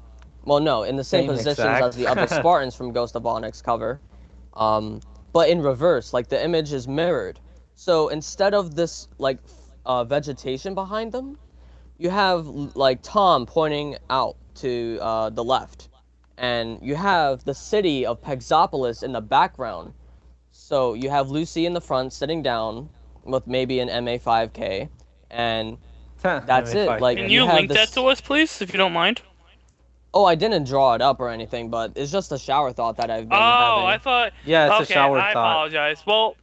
no, in the same Same positions exact. as the other Spartans from Ghost of Onyx cover, but in reverse. Like the image is mirrored. So instead of this vegetation behind them, you have like Tom pointing out to the left, and you have the city of Pexopolis in the background. So you have Lucy in the front sitting down with maybe an MA5K, and that's it. Like Can you you have link that this- to us, please, if you don't mind? Oh, I didn't draw it up or anything, but it's just a shower thought that I've been Oh, having. I thought. Yeah, it's Okay, a shower I thought. apologize. Well.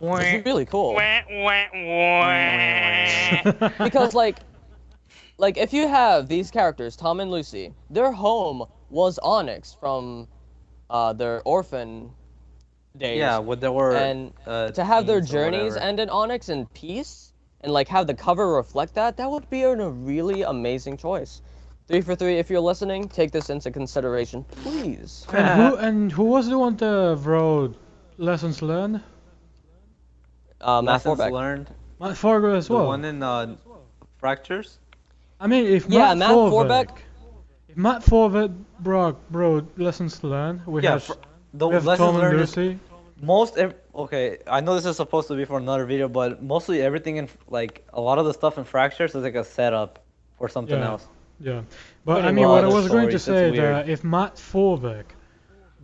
It's really cool. Wah, wah, wah. Because like if you have these characters, Tom and Lucy, their home was Onyx from their orphan days. Yeah, when there were and to have their teens or journeys whatever. end in Onyx in peace and like have the cover reflect that, that would be a really amazing choice. 3 for 3, if you're listening, take this into consideration, please. And who was the one that wrote Lessons Learned? Matt Lessons Forbeck. learned. Matt Forbeck as The well. one in Fractures. I mean, if Yeah, Matt Matt Forbeck, Forbeck. if Matt Forbeck wrote Lessons Learned, we Yeah, have, the we have lessons Tom and learned is Lucy. okay. I know this is supposed to be for another video, but mostly everything in like a lot of the stuff in Fractures is like a setup for something Yeah. else. Yeah, but Pretty I mean, what I much. was going to Stories, say it's that if Matt Forbeck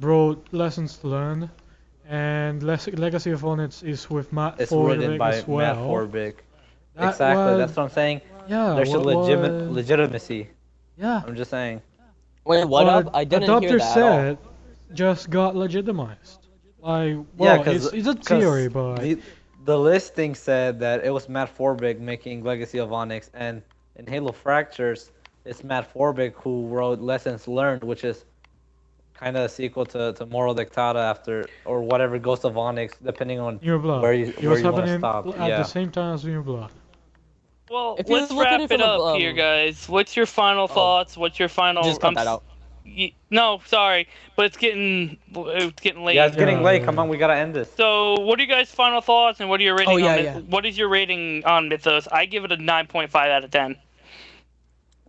wrote Lessons Learned, and Legacy of Onyx is with Matt It's Forbeck written by as well. Matt Forbeck. that Exactly. was- That's what I'm saying. yeah. There's a what was- legitimacy. Yeah. I'm just saying. Wait, what But up? I didn't Adopter hear that at all. said just got legitimized. Like, Yeah, well, 'cause- it's a 'cause theory, but the listing said that it was Matt Forbeck making Legacy of Onyx, and in Halo Fractures, it's Matt Forbick who wrote Lessons Learned, which is kind of a sequel to Moral Dictata after or whatever Ghost of Onyx, depending on New Blood. where It you was want to happening stop. at the same time as New Blood. Well, If you let's look at wrap it it from a, up here, guys. What's your final thoughts? What's your final? Just cut that out. No, sorry, but it's getting late. Yeah, it's getting late. Yeah. Come on, we gotta end this. So, what are you guys' final thoughts, and what are your rating yeah, on yeah. What is your rating on Mythos? I give it a 9.5 out of 10.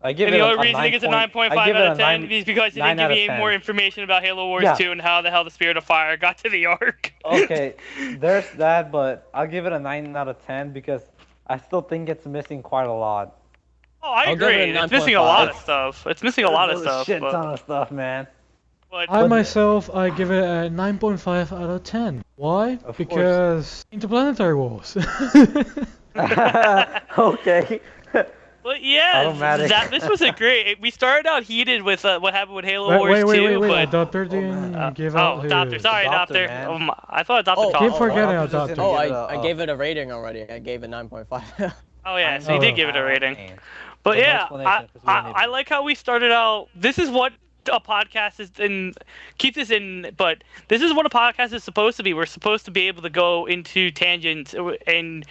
I give And it the a only reason I think it's a 9.5 out of 10 is because it didn't 9 give out of me any 10. more information about Halo Wars Yeah. 2 and how the hell the Spirit of Fire got to the Ark. Okay, there's that, but I'll give it a 9 out of 10 because I still think it's missing quite a lot. Oh, I I'll give it agree. a It's missing a lot of 9.5. stuff. It's missing a lot of There's stuff. shit But, ton of stuff, man. but I myself, I give it a 9.5 out of 10. Why? Of Because Interplanetary Wars. Okay. But yeah, Automatic. this was a great. We started out heated with what happened with Halo Wars 2, wait. but Adopter didn't give out his... Adopter, sorry, Adopter, Adopter. man. I thought Adopter Oh, talked. Keep forgetting Adopter's just Adopter. gonna Oh, give it I a- gave it a rating already. I gave it 9.5. Oh yeah, so you Oh. did give it a rating. Man. But No yeah, explanation, 'cause we don't need I it. like how we started out. This is what a podcast is, and keep this in. But this is what a podcast is supposed to be. We're supposed to be able to go into tangents and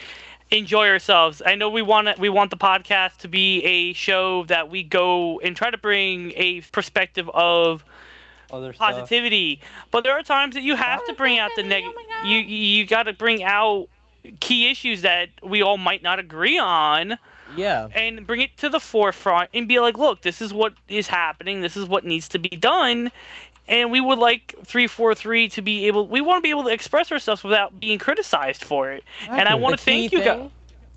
enjoy ourselves. I know we want the podcast to be a show that we go and try to bring a perspective of Other stuff. positivity. But there are times that you have to bring out the negative. You got to bring out key issues that we all might not agree on. Yeah. And bring it to the forefront and be like, look, this is what is happening. This is what needs to be done. And we would like 343 to be able. We want to be able to express ourselves without being criticized for it. And I Exactly. want to thank you guys,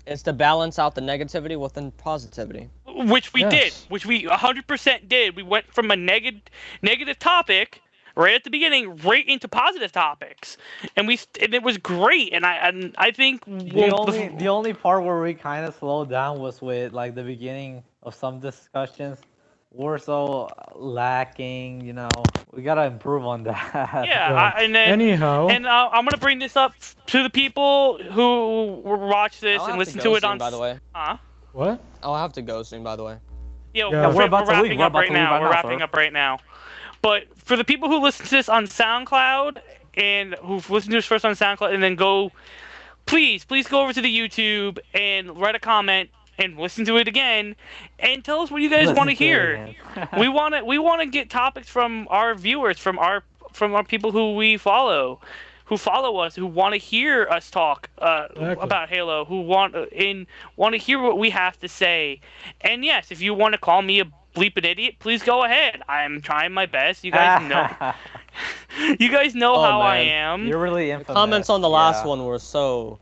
Is to balance out the negativity with the positivity. which we did, Yes. which we 100% did. We went from a negative topic right at the beginning, right into positive topics, and it was great. And I think The only part where we kind of slowed down was with like the beginning of some discussions. We're so lacking, you know. We gotta improve on that. yeah, and then. Anyhow, And I'm gonna bring this up to the people who watch this I'll and have listen to to go it soon, on. by the way. what? I'll have to go soon, by the way. Yeah, Yeah, we're about to leave. wrapping We're up about right to leave now. right We're now, wrapping sir. up right now. But for the people who listen to this on SoundCloud and who've listened to us first on SoundCloud and then please go over to the YouTube and write a comment and listen to it again and tell us what you guys Listen want to to it hear. again. we want to get topics from our viewers, from our people who we follow, who follow us, who want to hear us talk Exactly. about Halo, who want to hear what we have to say. And yes, if you want to call me a bleeping idiot, please go ahead. I'm trying my best. You guys know. You guys know Oh, how I man. am. You're really infamous. Comments on the last yeah. one were so.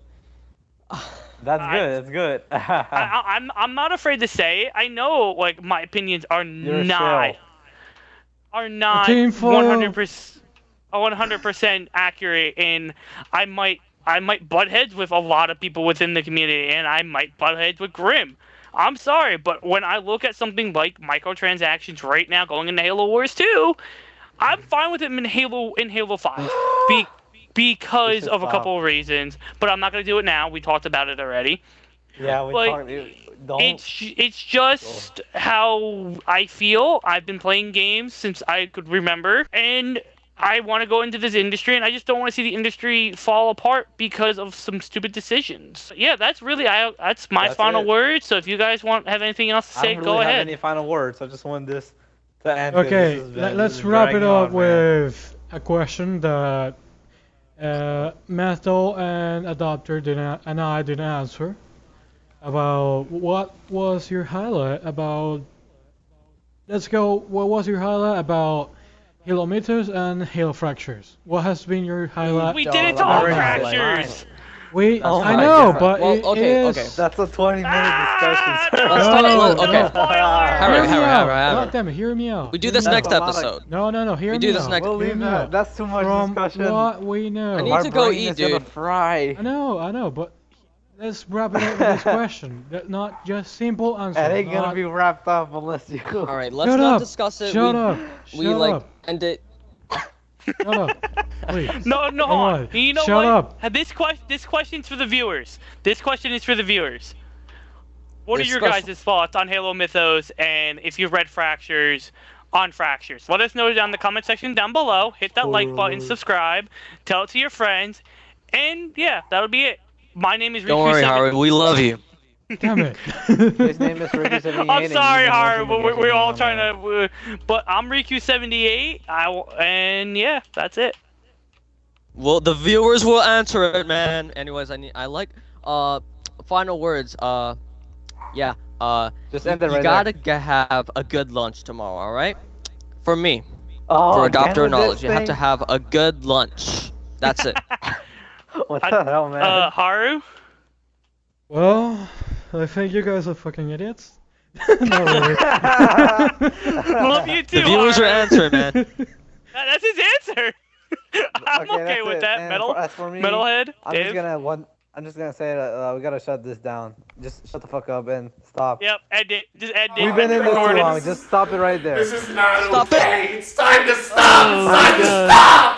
That's good. That's good. I'm not afraid to say it. I know, like, my opinions are You're a not shill. are not Tinfoil. 100% accurate, and I might butt heads with a lot of people within the community, and I might butt heads with Grim. I'm sorry, but when I look at something like microtransactions right now going into Halo Wars 2, I'm fine with it in Halo 5 because should of a stop. couple of reasons, but I'm not going to do it now. We talked about it already. Yeah, we Like, talked. Don't. It's just how I feel. I've been playing games since I could remember, and I want to go into this industry, and I just don't want to see the industry fall apart because of some stupid decisions. Yeah, that's really that's my That's final it. word. So if you guys have anything else to I say, don't go really have ahead. any final words. I just want this to end. 'cause Okay, this has been- let's this is wrap it dragging up on, man. with a question that Metal and Adopter didn't answer. About what was your highlight about? Let's go. What was your highlight about Halo Mythos and Halo Fractures? What has been your highlight? We Don't didn't let talk me fractures. Oh I my know, God. but Well, it okay, is. okay. That's a 20-minute discussion. Let's No, talk- no, okay. no. Harry, Hear me Harry, out. Harry. God damn it, hear me out. We do Hear this me next out. a lot of- episode. No, hear We me do this out. next- We'll Hear leave me that. out. That's too much From discussion. what we know. I need My to go brain eat, is gonna dude. fry. I know, but let's wrap it up with this question. Not just simple answer. It ain't not- gonna be wrapped up unless you. All right, let's Shut not up. discuss it. Shut up. We Shut like up. end it. Shut up. Please. No, Come hold on. on. You know Shut what? up. This question's for the viewers. This question is for the viewers. What are your guys' thoughts on Halo Mythos, and if you've read Fractures, on Fractures? Let us know down in the comment section down below. Hit that like button, subscribe, tell it to your friends, and yeah, that'll be it. My name is Riku. Don't worry, Howard. We love you. Damn it. His name is Riku78. I'm sorry, Howard, but we're all trying to. But I'm Riku78. And yeah, that's it. Well, the viewers will answer it, man. Anyways, I like final words. Yeah. Just end it right you gotta have a good lunch tomorrow, all right? For me, for a again doctor of with knowledge, this you have thing? to have a good lunch. That's it. What the hell, man? Haru? Well, I think you guys are fucking idiots. Not really. Love you too, The viewers are Haru. answering, man. That's his answer. I'm okay that's with it. that. And Metal, as for me, Metalhead, Dave. I'm just gonna say that we gotta shut this down. Just shut the fuck up and stop. Yep, just Ed did. We've been in this too recorded. long. Just stop it right there. This is not Stop it. okay. It's time to stop. Oh, It's time to God. stop.